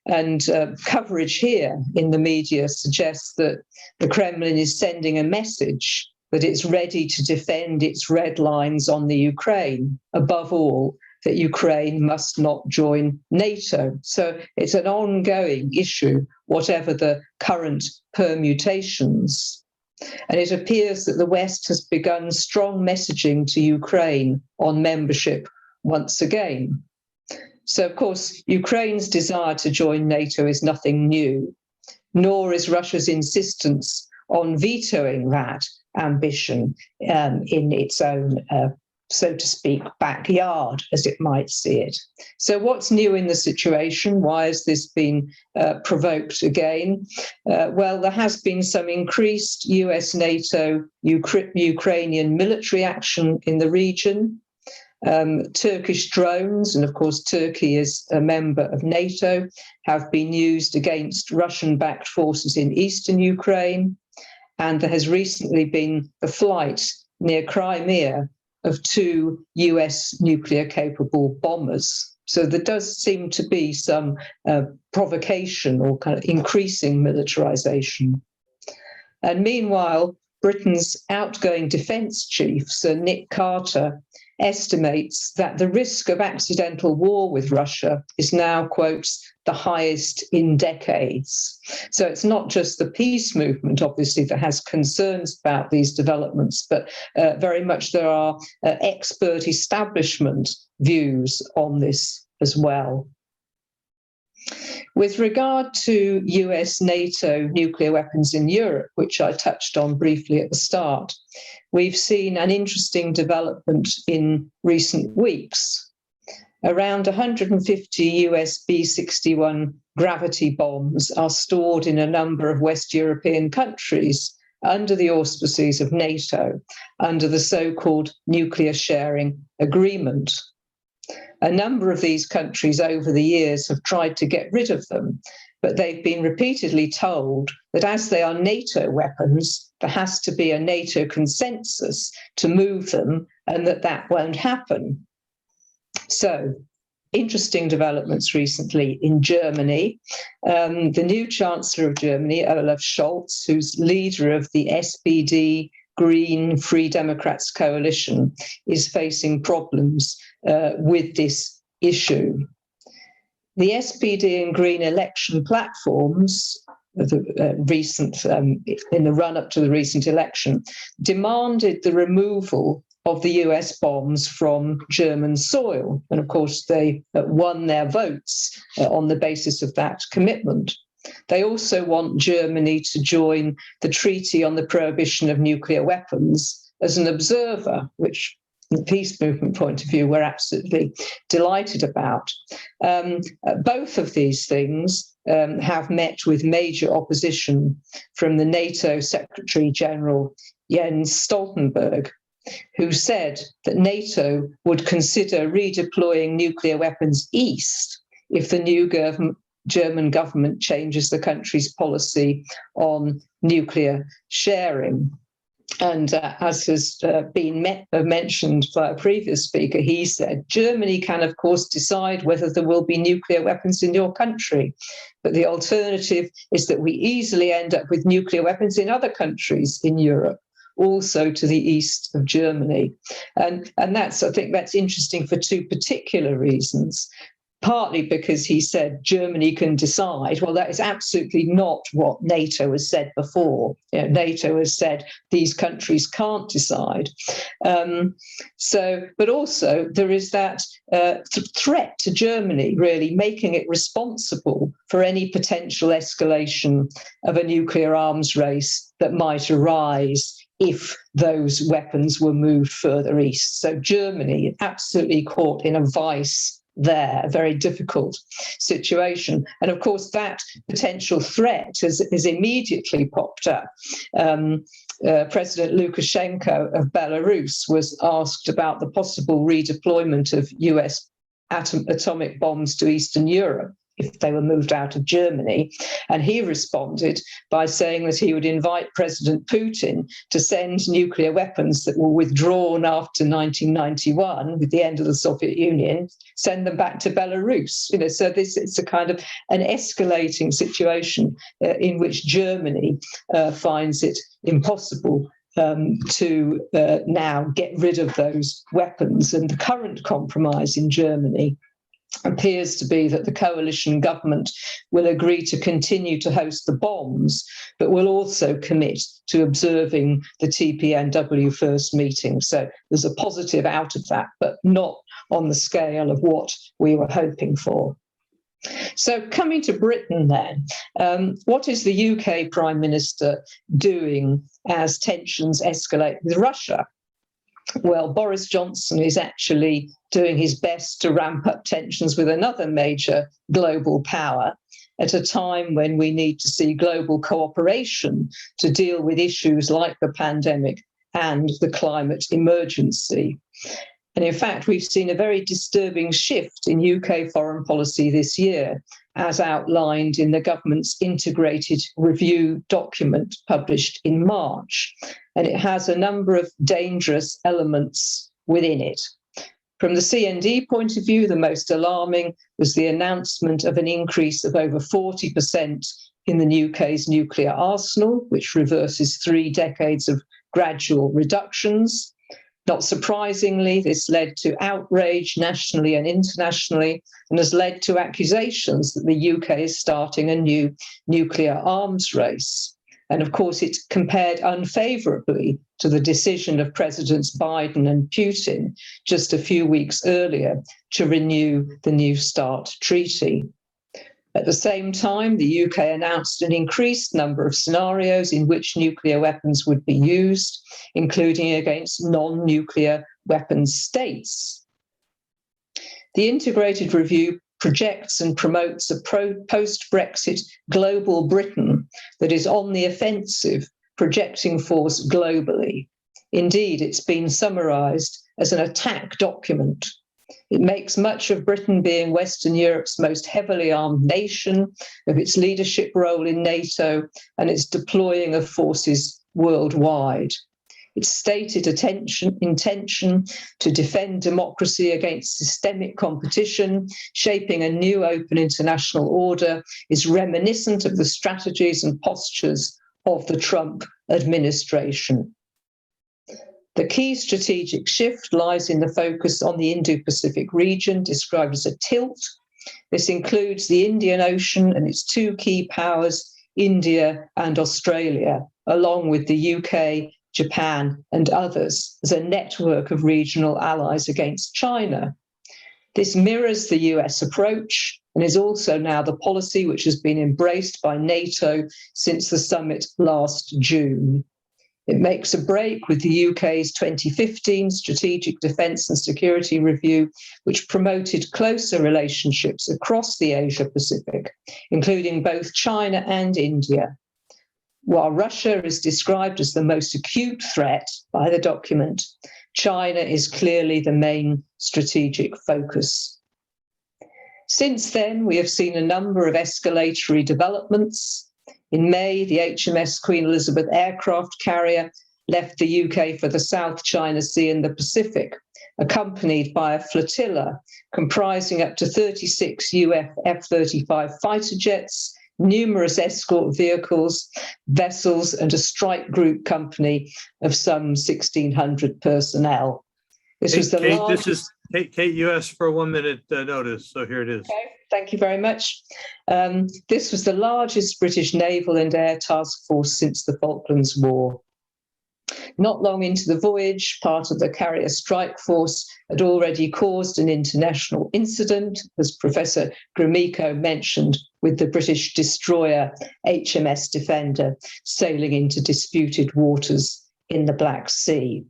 And coverage here in the media suggests that the Kremlin is sending a message that it's ready to defend its red lines on the Ukraine, above all, that Ukraine must not join NATO. So it's an ongoing issue, whatever the current permutations. And it appears that the West has begun strong messaging to Ukraine on membership once again. So, of course, Ukraine's desire to join NATO is nothing new, nor is Russia's insistence on vetoing that ambition in its own so to speak, backyard, as it might see it. So what's new in the situation? Why has this been provoked again? Well, there has been some increased US, NATO, Ukrainian military action in the region. Turkish drones, and of course Turkey is a member of NATO, have been used against Russian-backed forces in eastern Ukraine. And there has recently been the flight near Crimea of 2 US nuclear-capable bombers. So there does seem to be some provocation or kind of increasing militarization. And meanwhile, Britain's outgoing defence chief, Sir Nick Carter, estimates that the risk of accidental war with Russia is now, quotes, the highest in decades. So it's not just the peace movement, obviously, that has concerns about these developments, but very much there are expert establishment views on this as well. With regard to US NATO nuclear weapons in Europe, which I touched on briefly at the start, we've seen an interesting development in recent weeks. Around 150 US B-61 gravity bombs are stored in a number of West European countries under the auspices of NATO, under the so-called nuclear sharing agreement. A number of these countries over the years have tried to get rid of them, but they've been repeatedly told that as they are NATO weapons, there has to be a NATO consensus to move them, and that won't happen. So, interesting developments recently in Germany. The new Chancellor of Germany, Olaf Scholz, who's leader of the SPD Green Free Democrats coalition, is facing problems with this issue. The SPD and Green election platforms, in the run-up to the recent election, demanded the removal of the US bombs from German soil. And of course, they won their votes on the basis of that commitment. They also want Germany to join the Treaty on the Prohibition of Nuclear Weapons as an observer, which from the peace movement point of view, we're absolutely delighted about. Both of these things have met with major opposition from the NATO Secretary General Jens Stoltenberg, who said that NATO would consider redeploying nuclear weapons east if the new German government changes the country's policy on nuclear sharing. And as has been mentioned by a previous speaker, he said, Germany can, of course, decide whether there will be nuclear weapons in your country. But the alternative is that we easily end up with nuclear weapons in other countries in Europe, also to the east of Germany. And I think that's interesting for two particular reasons. Partly because he said Germany can decide. Well, that is absolutely not what NATO has said before. NATO has said these countries can't decide. But also there is that threat to Germany, really making it responsible for any potential escalation of a nuclear arms race that might arise if those weapons were moved further east. So Germany absolutely caught in a vice there, a very difficult situation. And of course, that potential threat has immediately popped up. President Lukashenko of Belarus was asked about the possible redeployment of US atomic bombs to Eastern Europe. if they were moved out of Germany. And he responded by saying that he would invite President Putin to send nuclear weapons that were withdrawn after 1991, with the end of the Soviet Union, send them back to Belarus. So this it's a kind of an escalating situation in which Germany finds it impossible to now get rid of those weapons. And the current compromise in Germany appears to be that the coalition government will agree to continue to host the bombs, but will also commit to observing the TPNW first meeting. So there's a positive out of that, but not on the scale of what we were hoping for. So coming to Britain then, what is the UK Prime Minister doing as tensions escalate with Russia? Well, Boris Johnson is actually doing his best to ramp up tensions with another major global power at a time when we need to see global cooperation to deal with issues like the pandemic and the climate emergency. And in fact, we've seen a very disturbing shift in UK foreign policy this year, as outlined in the government's integrated review document published in March. And it has a number of dangerous elements within it. From the CND point of view, the most alarming was the announcement of an increase of over 40% in the UK's nuclear arsenal, which reverses 3 decades of gradual reductions. Not surprisingly, this led to outrage nationally and internationally, and has led to accusations that the UK is starting a new nuclear arms race. And of course, it's compared unfavourably to the decision of Presidents Biden and Putin just a few weeks earlier to renew the New START treaty. At the same time, the UK announced an increased number of scenarios in which nuclear weapons would be used, including against non-nuclear weapons states. The integrated review projects and promotes a post-Brexit global Britain that is on the offensive, projecting force globally. Indeed, it's been summarised as an attack document. It makes much of Britain being Western Europe's most heavily armed nation, of its leadership role in NATO, and its deploying of forces worldwide. Its stated intention to defend democracy against systemic competition, shaping a new open international order, is reminiscent of the strategies and postures of the Trump administration. The key strategic shift lies in the focus on the Indo-Pacific region, described as a tilt. This includes the Indian Ocean and its 2 key powers, India and Australia, along with the UK, Japan, and others, as a network of regional allies against China. This mirrors the US approach and is also now the policy which has been embraced by NATO since the summit last June. It makes a break with the UK's 2015 Strategic Defence and Security Review, which promoted closer relationships across the Asia-Pacific, including both China and India. While Russia is described as the most acute threat by the document, China is clearly the main strategic focus. Since then, we have seen a number of escalatory developments. In May, the HMS Queen Elizabeth aircraft carrier left the UK for the South China Sea and the Pacific, accompanied by a flotilla comprising up to 36 US F-35 fighter jets, numerous escort vehicles, vessels, and a strike group company of some 1,600 personnel. This was the largest...
This is Kate, you asked for a 1-minute notice, so here it is.
Okay, thank you very much. This was the largest British naval and air task force since the Falklands War. Not long into the voyage, part of the carrier strike force had already caused an international incident, as Professor Gromyko mentioned, with the British destroyer HMS Defender sailing into disputed waters in the Black Sea.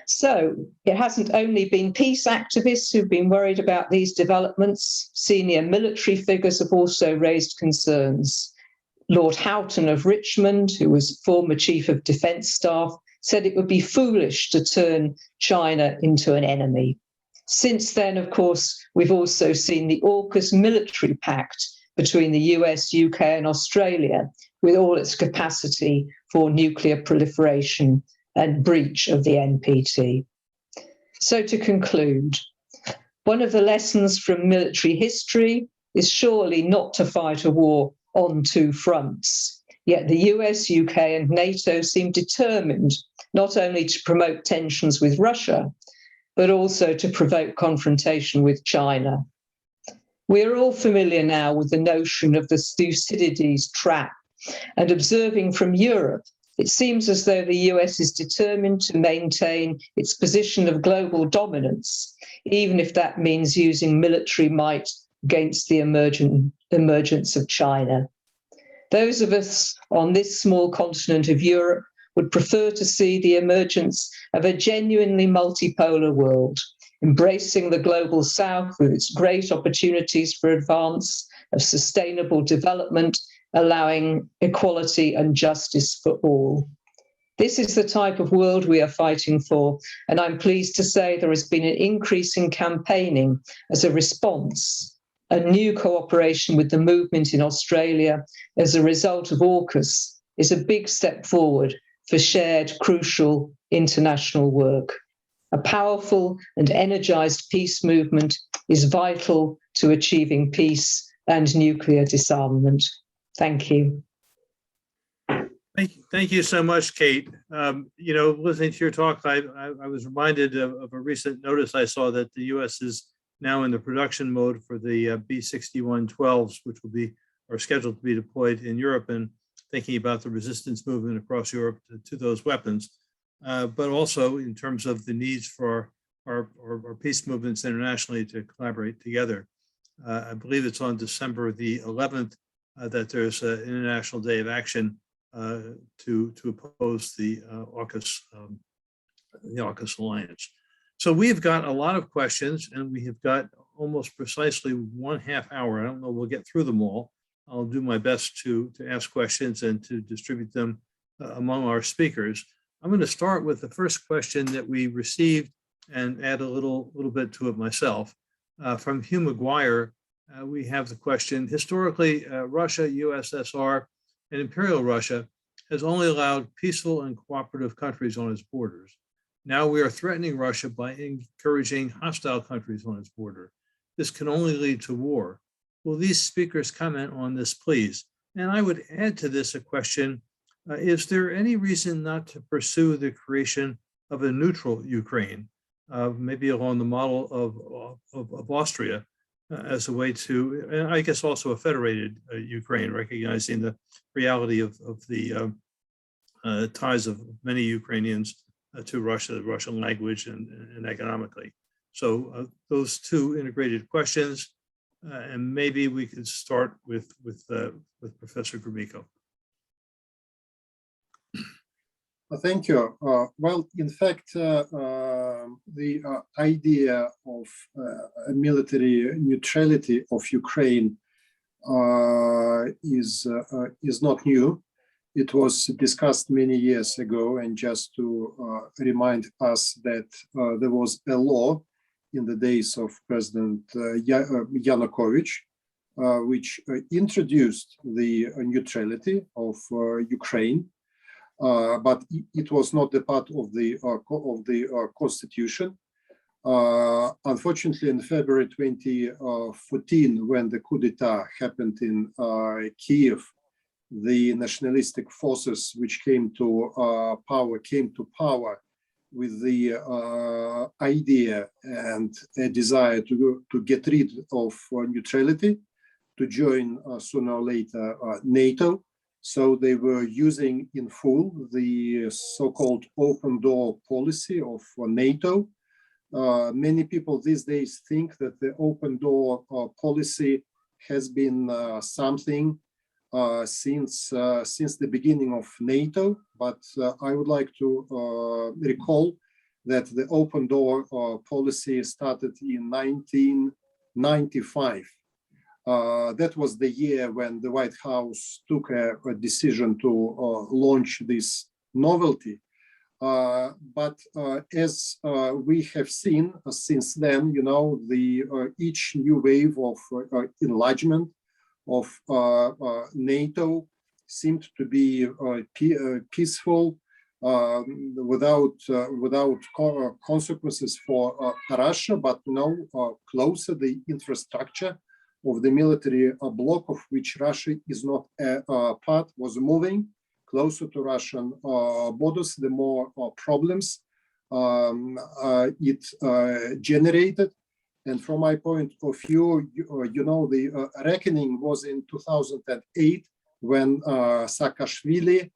So it hasn't only been peace activists who've been worried about these developments. Senior military figures have also raised concerns. Lord Houghton of Richmond, who was former Chief of Defence Staff, said it would be foolish to turn China into an enemy. Since then, of course, we've also seen the AUKUS military pact between the US, UK, and Australia, with all its capacity for nuclear proliferation and breach of the NPT. So to conclude, one of the lessons from military history is surely not to fight a war on two fronts. Yet the US, UK, and NATO seem determined not only to promote tensions with Russia, but also to provoke confrontation with China. We are all familiar now with the notion of the Thucydides trap, and observing from Europe, it seems as though the US is determined to maintain its position of global dominance, even if that means using military might against the emergence of China. Those of us on this small continent of Europe would prefer to see the emergence of a genuinely multipolar world, embracing the global south with its great opportunities for advance of sustainable development, allowing equality and justice for all. This is the type of world we are fighting for, and I'm pleased to say there has been an increase in campaigning as a response. A new cooperation with the movement in Australia as a result of AUKUS is a big step forward for shared, crucial international work. A powerful and energized peace movement is vital to achieving peace and nuclear disarmament. Thank you.
Thank you so much, Kate. Listening to your talk, I was reminded of a recent notice I saw that the U.S. is now in the production mode for the B-6112s, which are scheduled to be deployed in Europe, and thinking about the resistance movement across Europe to those weapons, but also in terms of the needs for our peace movements internationally to collaborate together. I believe it's on December the 11th that there's an International Day of Action to oppose the AUKUS alliance. So we've got a lot of questions, and we have got almost precisely 1/2 hour. I don't know we'll get through them all. I'll do my best to ask questions and to distribute them among our speakers. I'm going to start with the first question that we received and add a little bit to it myself. From Hugh McGuire, we have the question: historically, Russia, USSR, and Imperial Russia has only allowed peaceful and cooperative countries on its borders. Now we are threatening Russia by encouraging hostile countries on its border. This can only lead to war. Will these speakers comment on this, please? And I would add to this a question: is there any reason not to pursue the creation of a neutral Ukraine, maybe along the model of Austria, as a way to, and I guess also a federated Ukraine, recognizing the reality of the ties of many Ukrainians to Russia, the Russian language and economically. So those two integrated questions, and maybe we could start with Professor Gromyko.
Thank you. Well, in fact, the idea of military neutrality of Ukraine is not new. It was discussed many years ago, and just to remind us that there was a law in the days of President Yanukovych, which introduced the neutrality of Ukraine. But it was not a part of the constitution. Unfortunately, in February 2014, when the coup d'etat happened in Kiev, the nationalistic forces which came to power with the idea and a desire to get rid of neutrality, to join sooner or later NATO. So they were using in full the so-called open door policy of NATO. Many people these days think that the open door policy has been something since the beginning of NATO, but I would like to recall that the open door policy started in 1995. That was the year when the White House took a decision to launch this novelty. But as we have seen since then, you know, each new wave of enlargement of NATO seemed to be peaceful, without consequences for Russia, but now closer the infrastructure of the military bloc of which Russia is not a part was moving closer to Russian borders, the more problems it generated. And from my point of view, you know, the reckoning was in 2008 when Saakashvili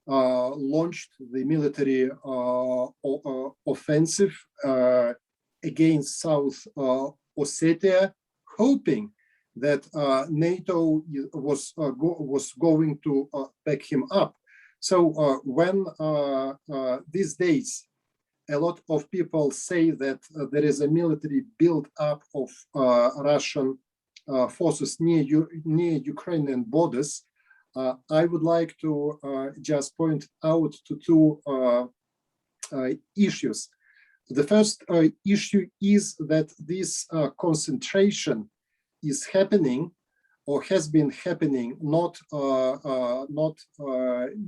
launched the military offensive against South Ossetia, hoping that NATO was going to back him up. So when these days a lot of people say that there is a military build-up of Russian forces near Ukrainian borders, I would like to just point out to two issues. The first issue is that this concentration is happening or has been happening not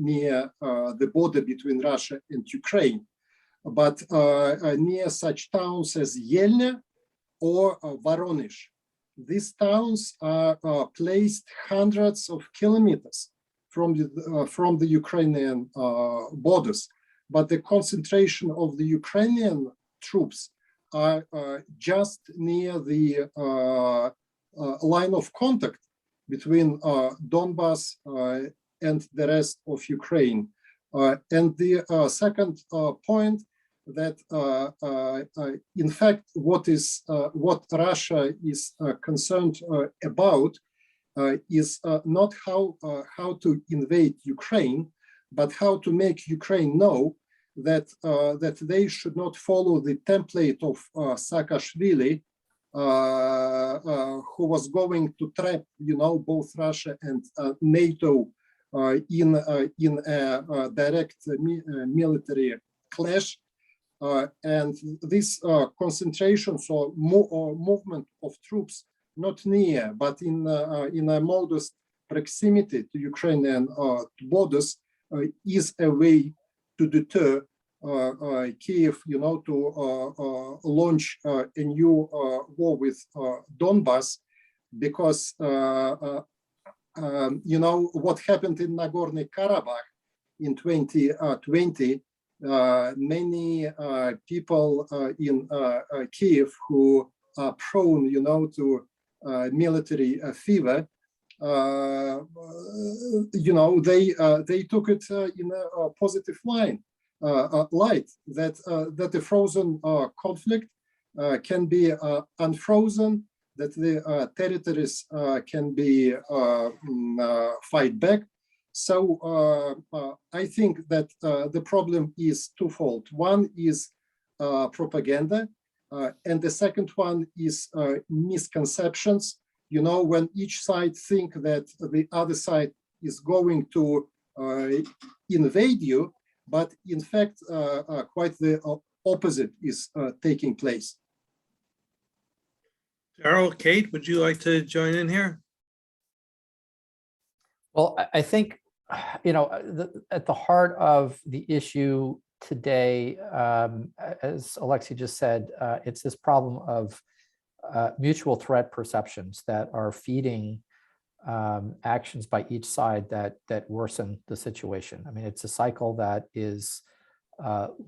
near the border between Russia and Ukraine, but near such towns as Yelnya or Voronezh. These towns are placed hundreds of kilometers from the Ukrainian borders, but the concentration of the Ukrainian troops are just near the line of contact between Donbas and the rest of Ukraine. And the second point, that in fact what Russia is concerned about is not how to invade Ukraine, but how to make Ukraine know that they should not follow the template of Saakashvili, who was going to trap, you know, both Russia and NATO in a direct military clash. And this concentration or movement of troops not near, but in a modest proximity to Ukrainian borders is a way to deter Kiev, you know, to launch a new war with Donbas, because you know what happened in Nagorno-Karabakh in 2020. Many people in Kiev who are prone, you know, to military fever, you know, they took it in a positive light, that the frozen conflict can be unfrozen, that the territories can be fight back. So I think that the problem is twofold. One is propaganda, and the second one is misconceptions. You know, when each side think that the other side is going to invade you, but in fact, quite the opposite is taking place.
Daryl, Kate, would you like to join in here?
Well, I think, you know, at the heart of the issue today, as Alexey just said, it's this problem of mutual threat perceptions that are feeding actions by each side that worsen the situation. I mean, it's a cycle that is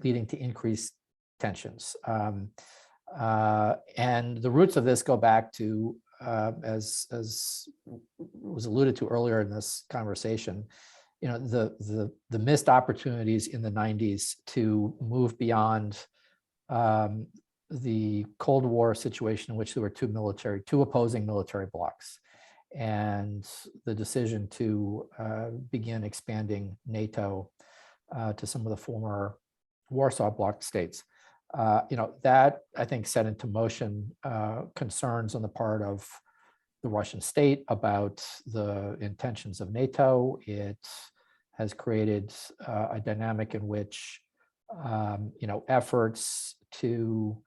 leading to increased tensions. And the roots of this go back to, as was alluded to earlier in this conversation, you know, the missed opportunities in the 90s to move beyond the Cold War situation in which there were two opposing military blocs, and the decision to begin expanding NATO to some of the former Warsaw Bloc states. You know, that I think set into motion concerns on the part of the Russian state about the intentions of NATO. It has created a dynamic in which efforts to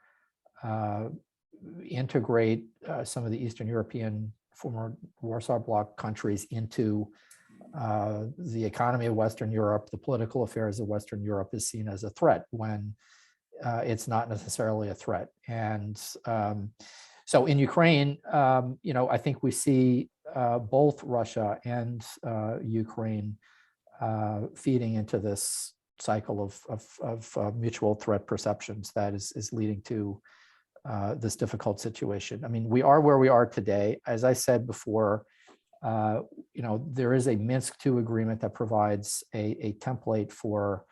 integrate some of the Eastern European former Warsaw Bloc countries into the economy of Western Europe, the political affairs of Western Europe is seen as a threat when it's not necessarily a threat. And so in Ukraine, I think we see both Russia and Ukraine feeding into this cycle of mutual threat perceptions that is leading to this difficult situation. I mean, we are where we are today. As I said before, there is a Minsk II agreement that provides a template for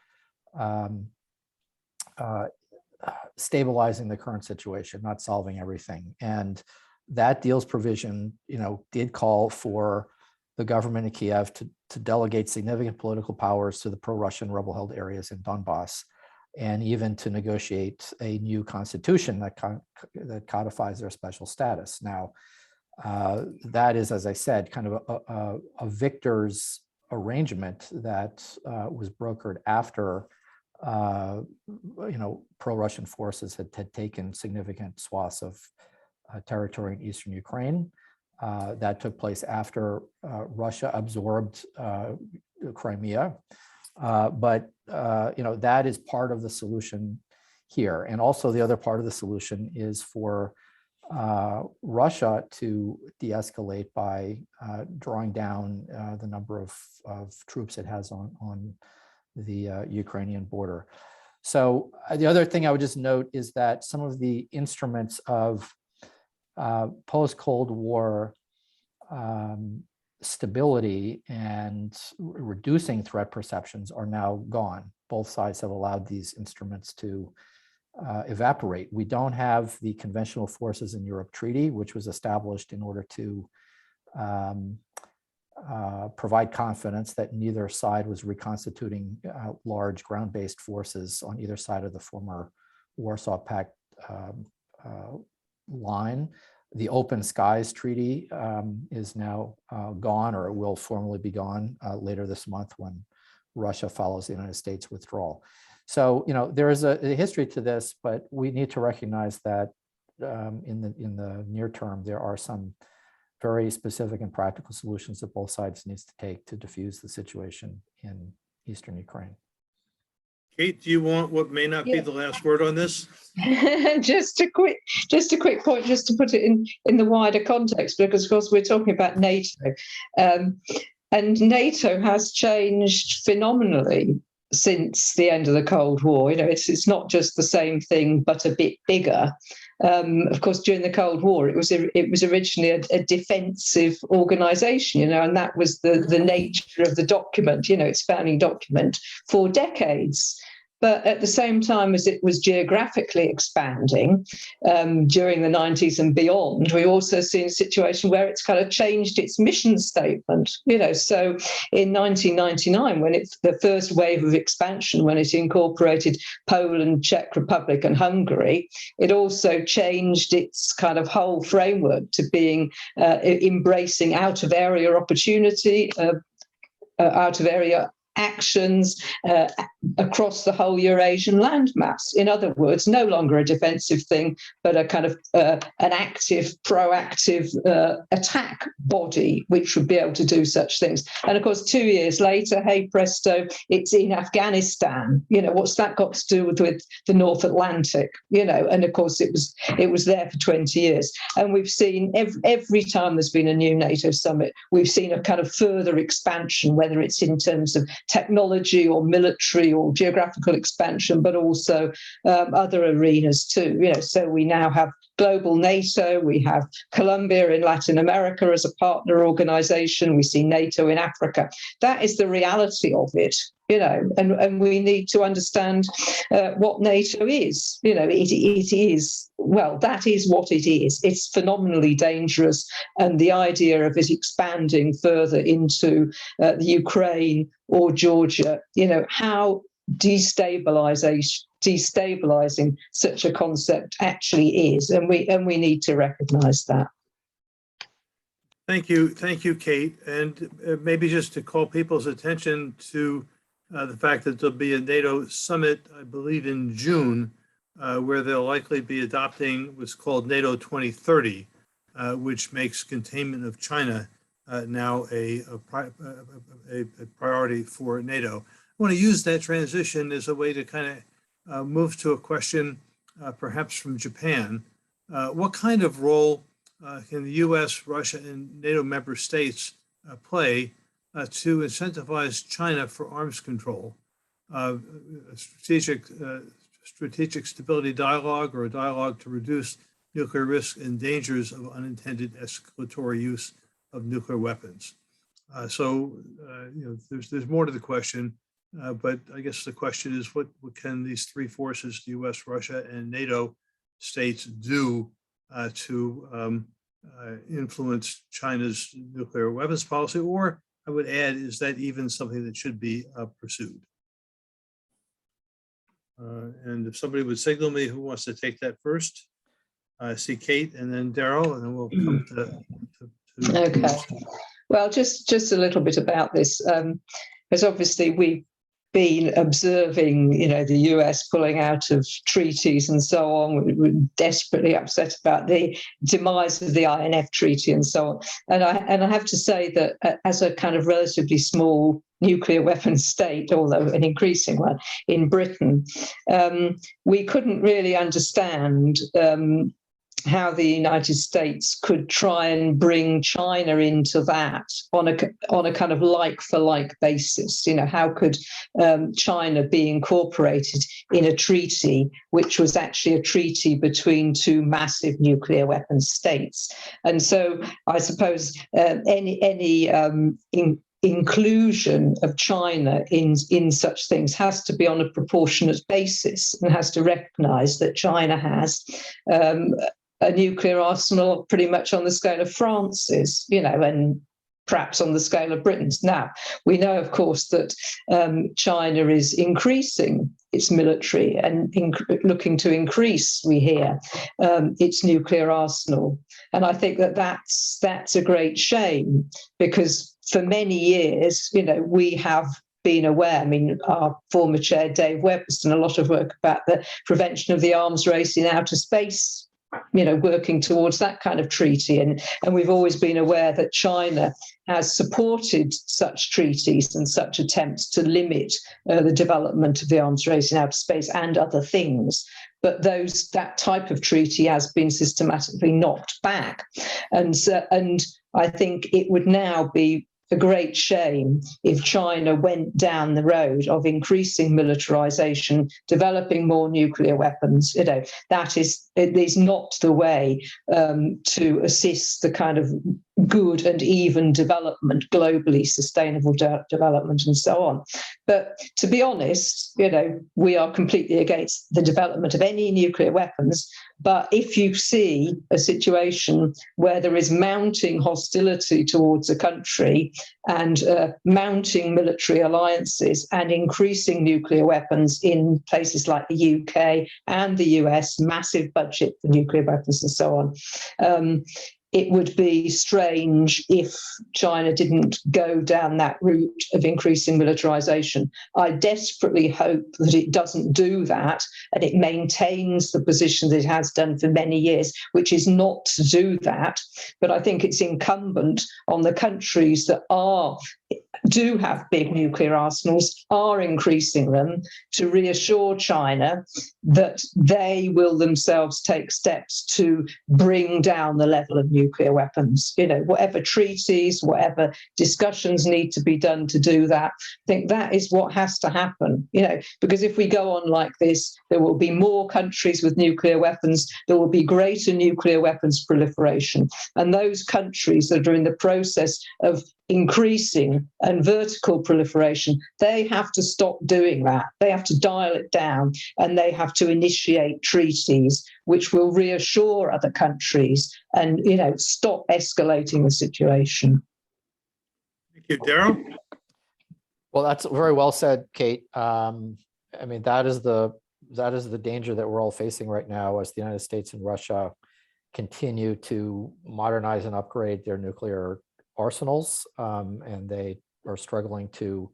stabilizing the current situation, not solving everything. And that deal's provision, did call for the government of Kiev to delegate significant political powers to the pro-Russian rebel-held areas in Donbass, and even to negotiate a new constitution that codifies their special status. Now, that is, as I said, kind of a victor's arrangement that was brokered after pro-Russian forces had taken significant swaths of territory in eastern Ukraine. That took place after Russia absorbed Crimea. But that is part of the solution here. And also the other part of the solution is for Russia to de-escalate by drawing down the number of troops it has on the Ukrainian border. So the other thing I would just note is that some of the instruments of post-Cold War stability and reducing threat perceptions are now gone. Both sides have allowed these instruments to evaporate. We don't have the Conventional Forces in Europe Treaty, which was established in order to provide confidence that neither side was reconstituting large ground-based forces on either side of the former Warsaw Pact line. The Open Skies Treaty is now gone, or it will formally be gone later this month when Russia follows the United States withdrawal. So, there is a history to this, but we need to recognize that in the near term, there are some very specific and practical solutions that both sides needs to take to diffuse the situation in eastern Ukraine.
Kate, do you want what may not be the last word on this?
Just a quick point, just to put it in the wider context, because of course we're talking about NATO, and NATO has changed phenomenally since the end of the Cold War. It's not just the same thing, but a bit bigger. Of course, during the Cold War, it was originally a defensive organisation, and that was the nature of the document, its founding document for decades. But at the same time as it was geographically expanding during the 90s and beyond, we've also seen a situation where it's kind of changed its mission statement. So in 1999, when it's the first wave of expansion, when it incorporated Poland, Czech Republic, and Hungary, it also changed its kind of whole framework to being embracing out-of-area opportunity, out-of-area actions across the whole Eurasian landmass. In other words, no longer a defensive thing, but a kind of an active, proactive attack body, which would be able to do such things. And of course, 2 years later, hey presto, it's in Afghanistan. What's that got to do with the North Atlantic? And of course, it was there for 20 years. And we've seen every time there's been a new NATO summit, we've seen a kind of further expansion, whether it's in terms of technology or military or geographical expansion, but also other arenas too. So we now have global NATO, we have Colombia in Latin America as a partner organization, we see NATO in Africa. That is the reality of it, and we need to understand what NATO is. It is, well, that is what it is. It's phenomenally dangerous, and the idea of it expanding further into the Ukraine or Georgia, how destabilizing such a concept actually is, and we need to recognize that.
Thank you, Kate. And maybe just to call people's attention to the fact that there'll be a NATO summit, I believe in June, where they'll likely be adopting what's called NATO 2030, which makes containment of China now a priority for NATO. I want to use that transition as a way to kind of move to a question perhaps from Japan. What kind of role can the US, Russia, and NATO member states play to incentivize China for arms control? Strategic stability dialogue, or a dialogue to reduce nuclear risk and dangers of unintended escalatory use of nuclear weapons. There's more to the question, but I guess the question is, what can these three forces, the US, Russia, and NATO states, do to influence China's nuclear weapons policy? Or I would add, is that even something that should be pursued? And if somebody would signal me who wants to take that first. I see Kate and then Daryl, and then we'll come to
Okay. Well, just a little bit about this, because obviously we've been observing, the US pulling out of treaties and so on. We're desperately upset about the demise of the INF Treaty and so on. And I have to say that as a kind of relatively small nuclear weapons state, although an increasing one in Britain, we couldn't really understand how the United States could try and bring China into that on a kind of like-for-like basis. How could China be incorporated in a treaty which was actually a treaty between two massive nuclear weapons states? And so I suppose any inclusion of China in such things has to be on a proportionate basis, and has to recognize that China has a nuclear arsenal pretty much on the scale of France's, and perhaps on the scale of Britain's. Now, we know, of course, that China is increasing its military and looking to increase, we hear, its nuclear arsenal. And I think that that's a great shame, because for many years, we have been aware. I mean, our former chair, Dave Webb, has done a lot of work about the prevention of the arms race in outer space, working towards that kind of treaty. And we've always been aware that China has supported such treaties and such attempts to limit the development of the arms race in outer space and other things. But that type of treaty has been systematically knocked back. And I think it would now be a great shame if China went down the road of increasing militarization, developing more nuclear weapons. It is not the way to assist the kind of good and even development, globally sustainable development and so on. But to be honest, we are completely against the development of any nuclear weapons. But if you see a situation where there is mounting hostility towards a country and mounting military alliances and increasing nuclear weapons in places like the UK and the US, massive budget for nuclear weapons and so on, it would be strange if China didn't go down that route of increasing militarization. I desperately hope that it doesn't do that, and it maintains the position that it has done for many years, which is not to do that. But I think it's incumbent on the countries that do have big nuclear arsenals, are increasing them, to reassure China that they will themselves take steps to bring down the level of nuclear weapons. Whatever treaties, whatever discussions need to be done to do that, I think that is what has to happen. Because if we go on like this, there will be more countries with nuclear weapons, there will be greater nuclear weapons proliferation. And those countries that are in the process of increasing and vertical proliferation, they have to stop doing that. They have to dial it down, and they have to initiate treaties which will reassure other countries and stop escalating the situation.
Thank you, Daryl.
Well, that's very well said, Kate. I mean, that is the danger that we're all facing right now as the United States and Russia continue to modernize and upgrade their nuclear arsenals, and they are struggling to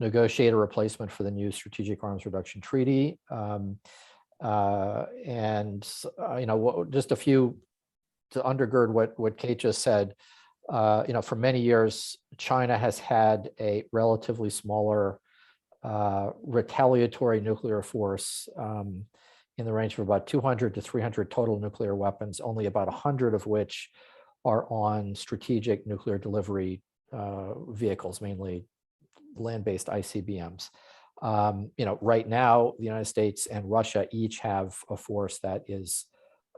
negotiate a replacement for the new Strategic Arms Reduction Treaty. Just a few to undergird what Kate just said. For many years, China has had a relatively smaller retaliatory nuclear force in the range of about 200 to 300 total nuclear weapons, only about 100 of which are on strategic nuclear delivery vehicles, mainly land-based ICBMs. Right now, the United States and Russia each have a force that is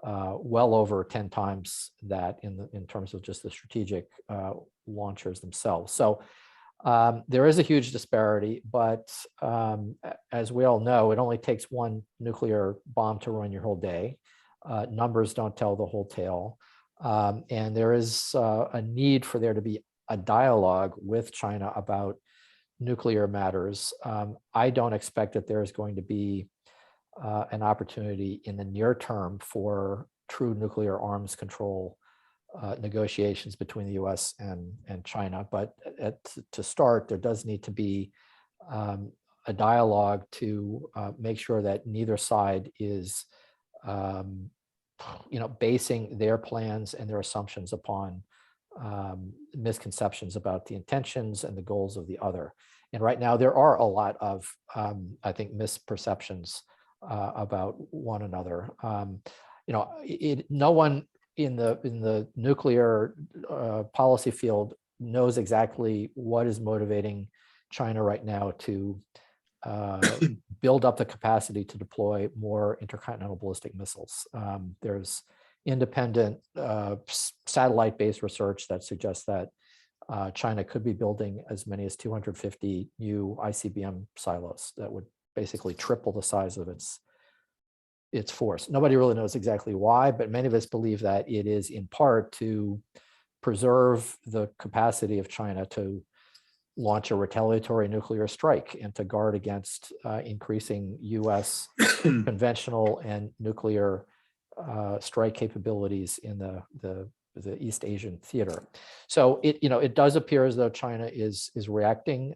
well over 10 times that in terms of just the strategic launchers themselves. So there is a huge disparity, but as we all know, it only takes one nuclear bomb to ruin your whole day. Numbers don't tell the whole tale. And there is a need for there to be a dialogue with China about nuclear matters. I don't expect that there is going to be an opportunity in the near term for true nuclear arms control negotiations between the US and China. But to start, there does need to be a dialogue to make sure that neither side is basing their plans and their assumptions upon misconceptions about the intentions and the goals of the other. And right now there are a lot of, I think, misperceptions about one another. No one in the nuclear policy field knows exactly what is motivating China right now to build up the capacity to deploy more intercontinental ballistic missiles. There's independent satellite-based research that suggests that China could be building as many as 250 new ICBM silos that would basically triple the size of its force. Nobody really knows exactly why, but many of us believe that it is in part to preserve the capacity of China to launch a retaliatory nuclear strike and to guard against increasing US conventional and nuclear strike capabilities in the East Asian theater. So it does appear as though China is reacting,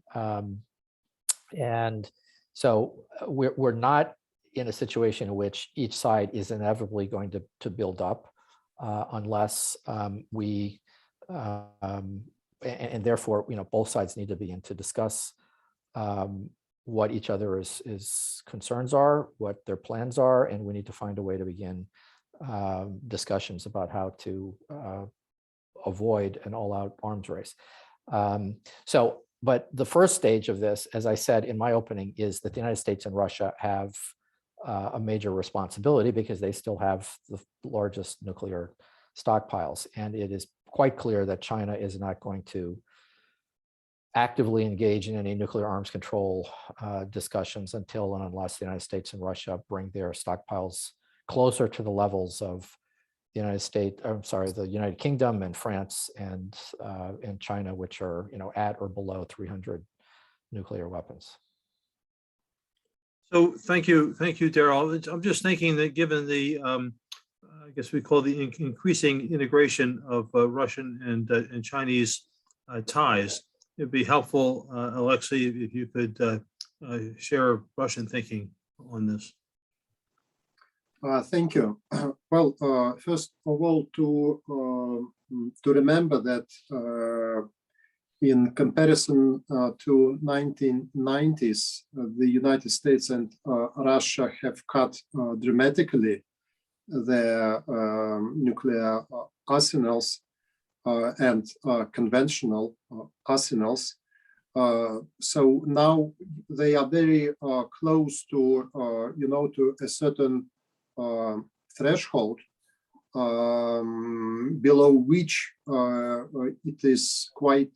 and so we're not in a situation in which each side is inevitably going to build up unless we and therefore both sides need to begin to discuss what each other's concerns are, what their plans are, and we need to find a way to begin discussions about how to avoid an all-out arms race. But the first stage of this, as I said in my opening, is that the United States and Russia have a major responsibility because they still have the largest nuclear stockpiles. And it is quite clear that China is not going to actively engage in any nuclear arms control discussions until and unless the United States and Russia bring their stockpiles closer to the levels of the the United Kingdom and France and China, which are at or below 300 nuclear weapons.
So thank you, Daryl. I'm just thinking that given the, I guess we call the increasing integration of Russian and Chinese ties, it'd be helpful, Alexey, if you could share Russian thinking on this.
Thank you. Well, first of all, to remember that in comparison to 1990s, the United States and Russia have cut dramatically their nuclear arsenals and conventional arsenals. So now they are very close to, to a certain threshold below which it is quite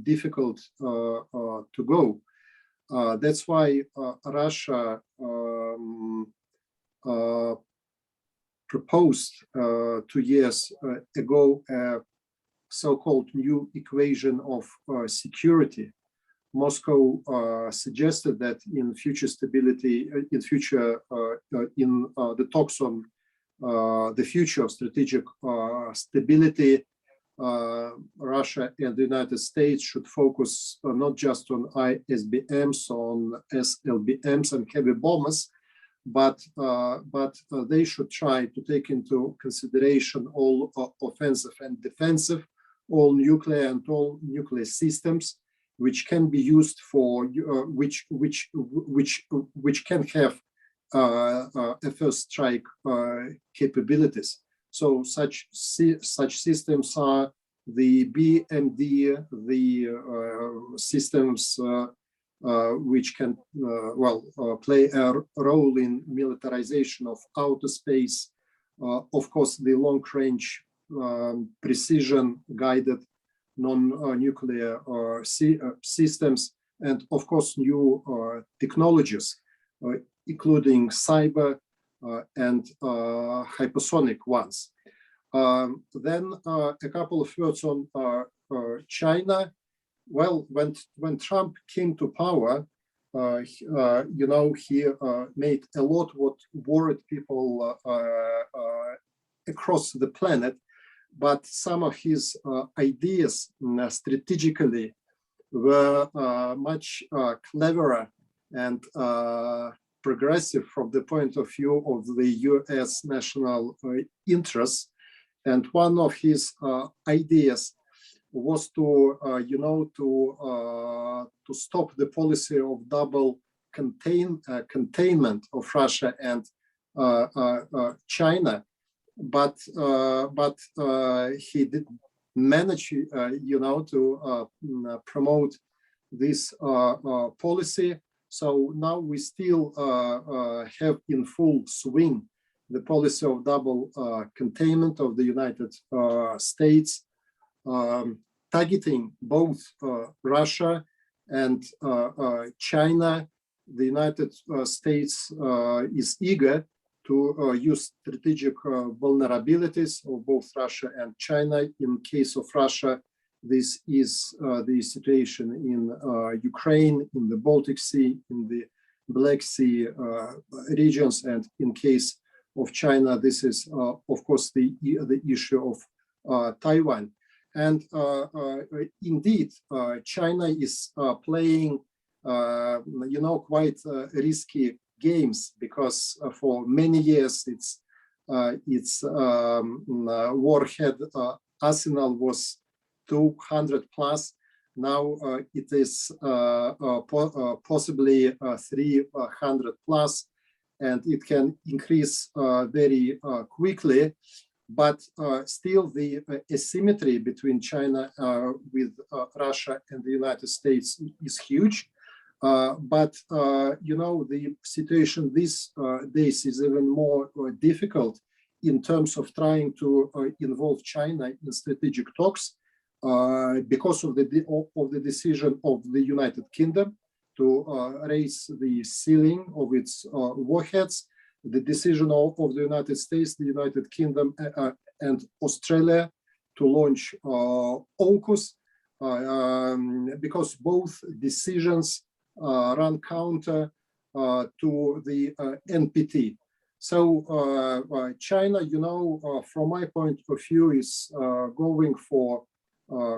difficult to go. That's why Russia proposed 2 years ago a so-called new equation of security. Moscow suggested that in future stability, in the talks on the future of strategic stability, Russia and the United States should focus not just on ISBMs, on SLBMs and heavy bombers, but they should try to take into consideration all offensive and defensive, all nuclear and all nuclear systems, which can be used for which can have a first strike capabilities. So such systems are the BMD, the systems which can play a role in militarization of outer space. Of course, the long-range precision-guided non-nuclear systems, and of course new technologies, including cyber and hypersonic ones. Then a couple of words on China. Well, when Trump came to power, he made a lot what worried people across the planet, but some of his ideas strategically were much cleverer and progressive from the point of view of the U.S. national interests. And one of his ideas was to stop the policy of double containment of Russia and China, but he did manage, to promote this policy. So now we still have in full swing the policy of double containment of the United States, targeting both Russia and China. The United States is eager to use strategic vulnerabilities of both Russia and China. In case of Russia, this is the situation in Ukraine, in the Baltic Sea, in the Black Sea regions, and in case of China, this is of course the issue of Taiwan. And indeed, China is playing, quite risky games, because for many years its warhead arsenal was 200 plus. Now it is possibly 300 plus, and it can increase very quickly. But still, the asymmetry between China with Russia and the United States is huge. But the situation these days is even more difficult in terms of trying to involve China in strategic talks because of the decision of the United Kingdom to raise the ceiling of its warheads. The decision of the United States, the United Kingdom, and Australia to launch AUKUS, because both decisions run counter to the NPT. So China, from my point of view, is going for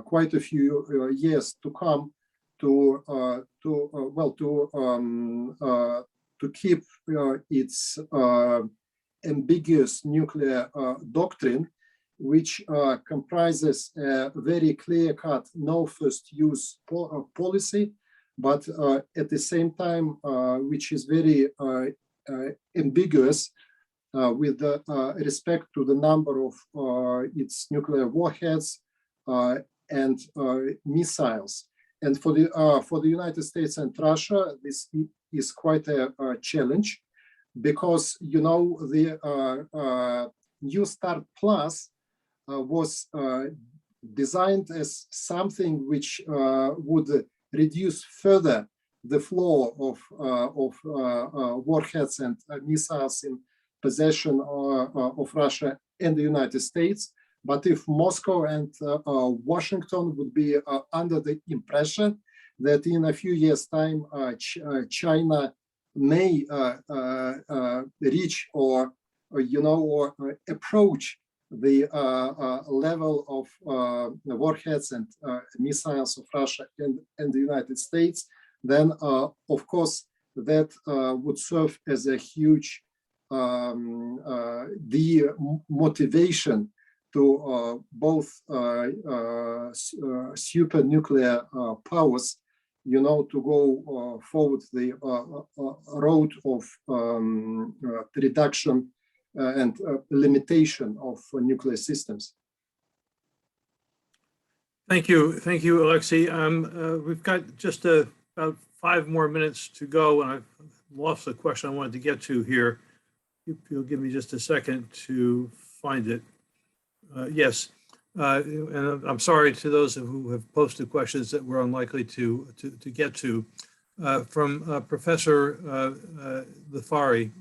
quite a few years to come to keep its ambiguous nuclear doctrine, which comprises a very clear-cut no first use policy, but at the same time, which is very ambiguous with respect to the number of its nuclear warheads and missiles. And for the United States and Russia, this is quite a challenge, because the New START Plus was designed as something which would reduce further the flow of warheads and missiles in possession of Russia and the United States. But if Moscow and Washington would be under the impression that in a few years' time China may reach or approach the level of the warheads and missiles of Russia and the United States, then of course that would serve as a huge motivation to both super nuclear powers, to go forward the road of reduction and limitation of nuclear systems.
Thank you, Alexey. We've got just about 5 more minutes to go, and I've lost the question I wanted to get to here. If you'll give me just a second to find it. Yes, and I'm sorry to those who have posted questions that we're unlikely to get to. From Professor Lafari,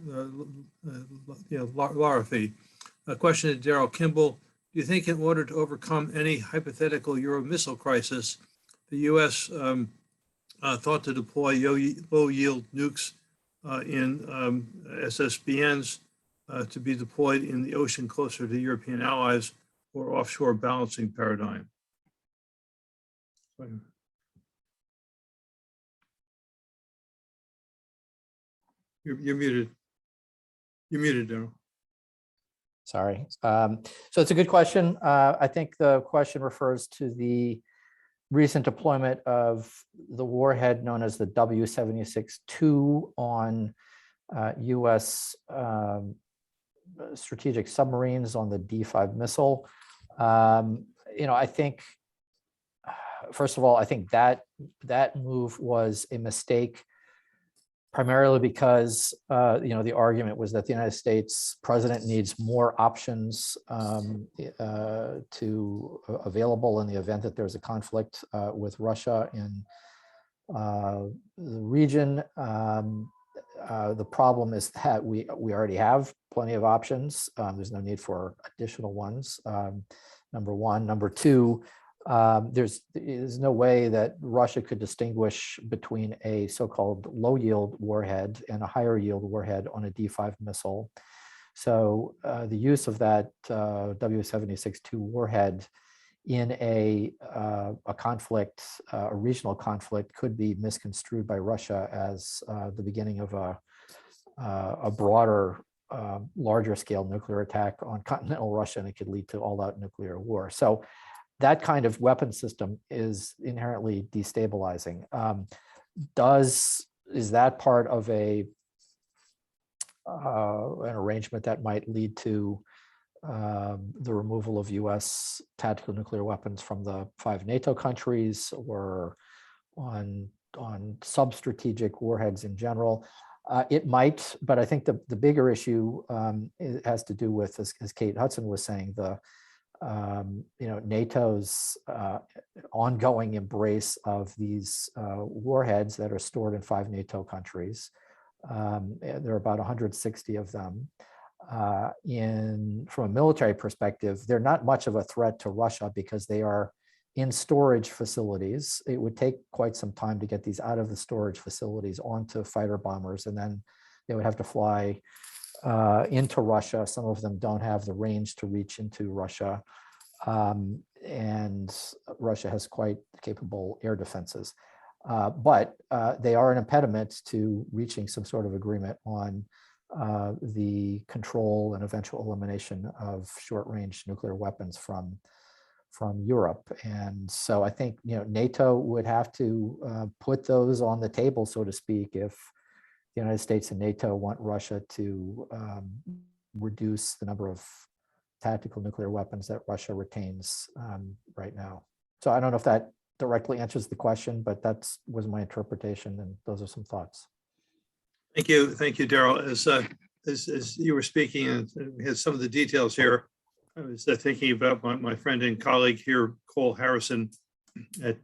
Larafi, a question to Daryl Kimball. Do you think in order to overcome any hypothetical Euro missile crisis, the U.S. Thought to deploy low-yield nukes in SSBNs to be deployed in the ocean closer to European allies or offshore balancing paradigm? You're muted. You're muted, Daryl.
Sorry. So it's a good question. I think the question refers to the recent deployment of the warhead known as the W76-2 on U.S. Strategic submarines on the D5 missile. I think, first of all, I think that move was a mistake, primarily because the argument was that the United States president needs more options available in the event that there's a conflict with Russia in the region. The problem is that we already have plenty of options. There's no need for additional ones. Number one. Number two, there's no way that Russia could distinguish between a so-called low-yield warhead and a higher-yield warhead on a D5 missile. So the use of that W76-2 warhead in a conflict, a regional conflict, could be misconstrued by Russia as the beginning of a broader, larger scale nuclear attack on continental Russia, and it could lead to all-out nuclear war. So that kind of weapon system is inherently destabilizing. Is that part of an arrangement that might lead to the removal of U.S. tactical nuclear weapons from the 5 NATO countries, or on sub-strategic warheads in general? It might, but I think the bigger issue it has to do with, as Kate Hudson was saying, NATO's ongoing embrace of these warheads that are stored in 5 NATO countries. There are about 160 of them. From a military perspective, they're not much of a threat to Russia because they are in storage facilities. It would take quite some time to get these out of the storage facilities onto fighter bombers, and then they would have to fly into Russia. Some of them don't have the range to reach into Russia, and Russia has quite capable air defenses. But they are an impediment to reaching some sort of agreement on the control and eventual elimination of short-range nuclear weapons from Europe. And so I think NATO would have to put those on the table, so to speak, if the United States and NATO want Russia to reduce the number of tactical nuclear weapons that Russia retains right now. So I don't know if that directly answers the question, but that was my interpretation, and those are some thoughts.
Thank you, Daryl. As you were speaking and we had some of the details here, I was thinking about my friend and colleague here, Cole Harrison at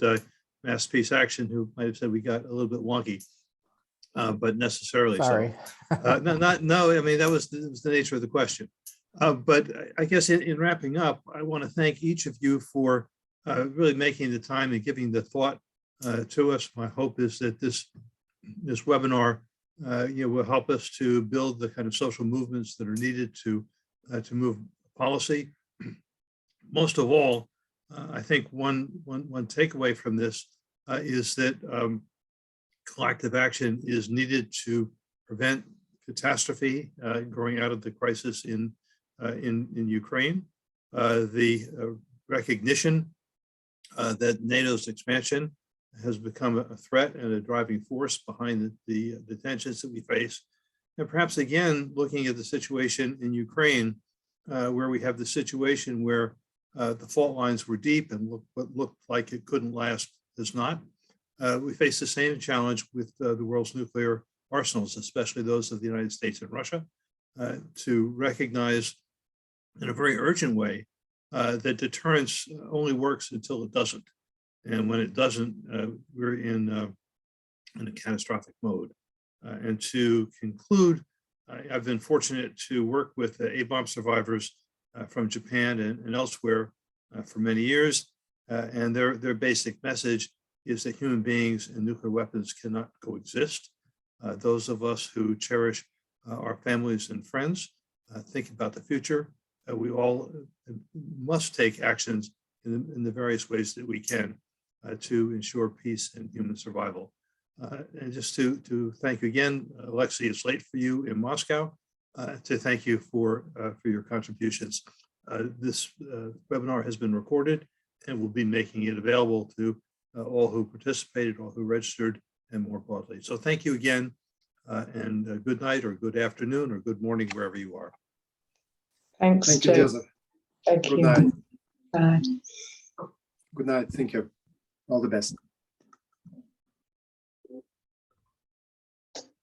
Mass Peace Action, who might have said we got a little bit wonky, but necessarily
Sorry.
so. No. I mean, that was the nature of the question. But I guess in wrapping up, I want to thank each of you for really making the time and giving the thought to us. My hope is that this webinar will help us to build the kind of social movements that are needed to move policy. most of all, I think one takeaway from this is that collective action is needed to prevent catastrophe growing out of the crisis in Ukraine. The recognition that NATO's expansion has become a threat and a driving force behind the tensions that we face. And perhaps again, looking at the situation in Ukraine, where we have the situation where the fault lines were deep and what looked like it couldn't last is not. We face the same challenge with the world's nuclear arsenals, especially those of the United States and Russia, to recognize in a very urgent way that deterrence only works until it doesn't. And when it doesn't, we're in a catastrophic mode. And to conclude, I've been fortunate to work with A-bomb survivors from Japan and elsewhere for many years. And their basic message is that human beings and nuclear weapons cannot coexist. Those of us who cherish our families and friends, think about the future. We all must take actions in the various ways that we can to ensure peace and human survival. And just to thank you again, Alexey, it's late for you in Moscow, to thank you for your contributions. This webinar has been recorded and we'll be making it available to all who participated, all who registered, and more broadly. So thank you again, and good night or good afternoon or good morning, wherever you are.
Thanks.
Thank you, Joseph.
Thank
Good
you.
night.
Bye.
Good night. Thank you. All the best.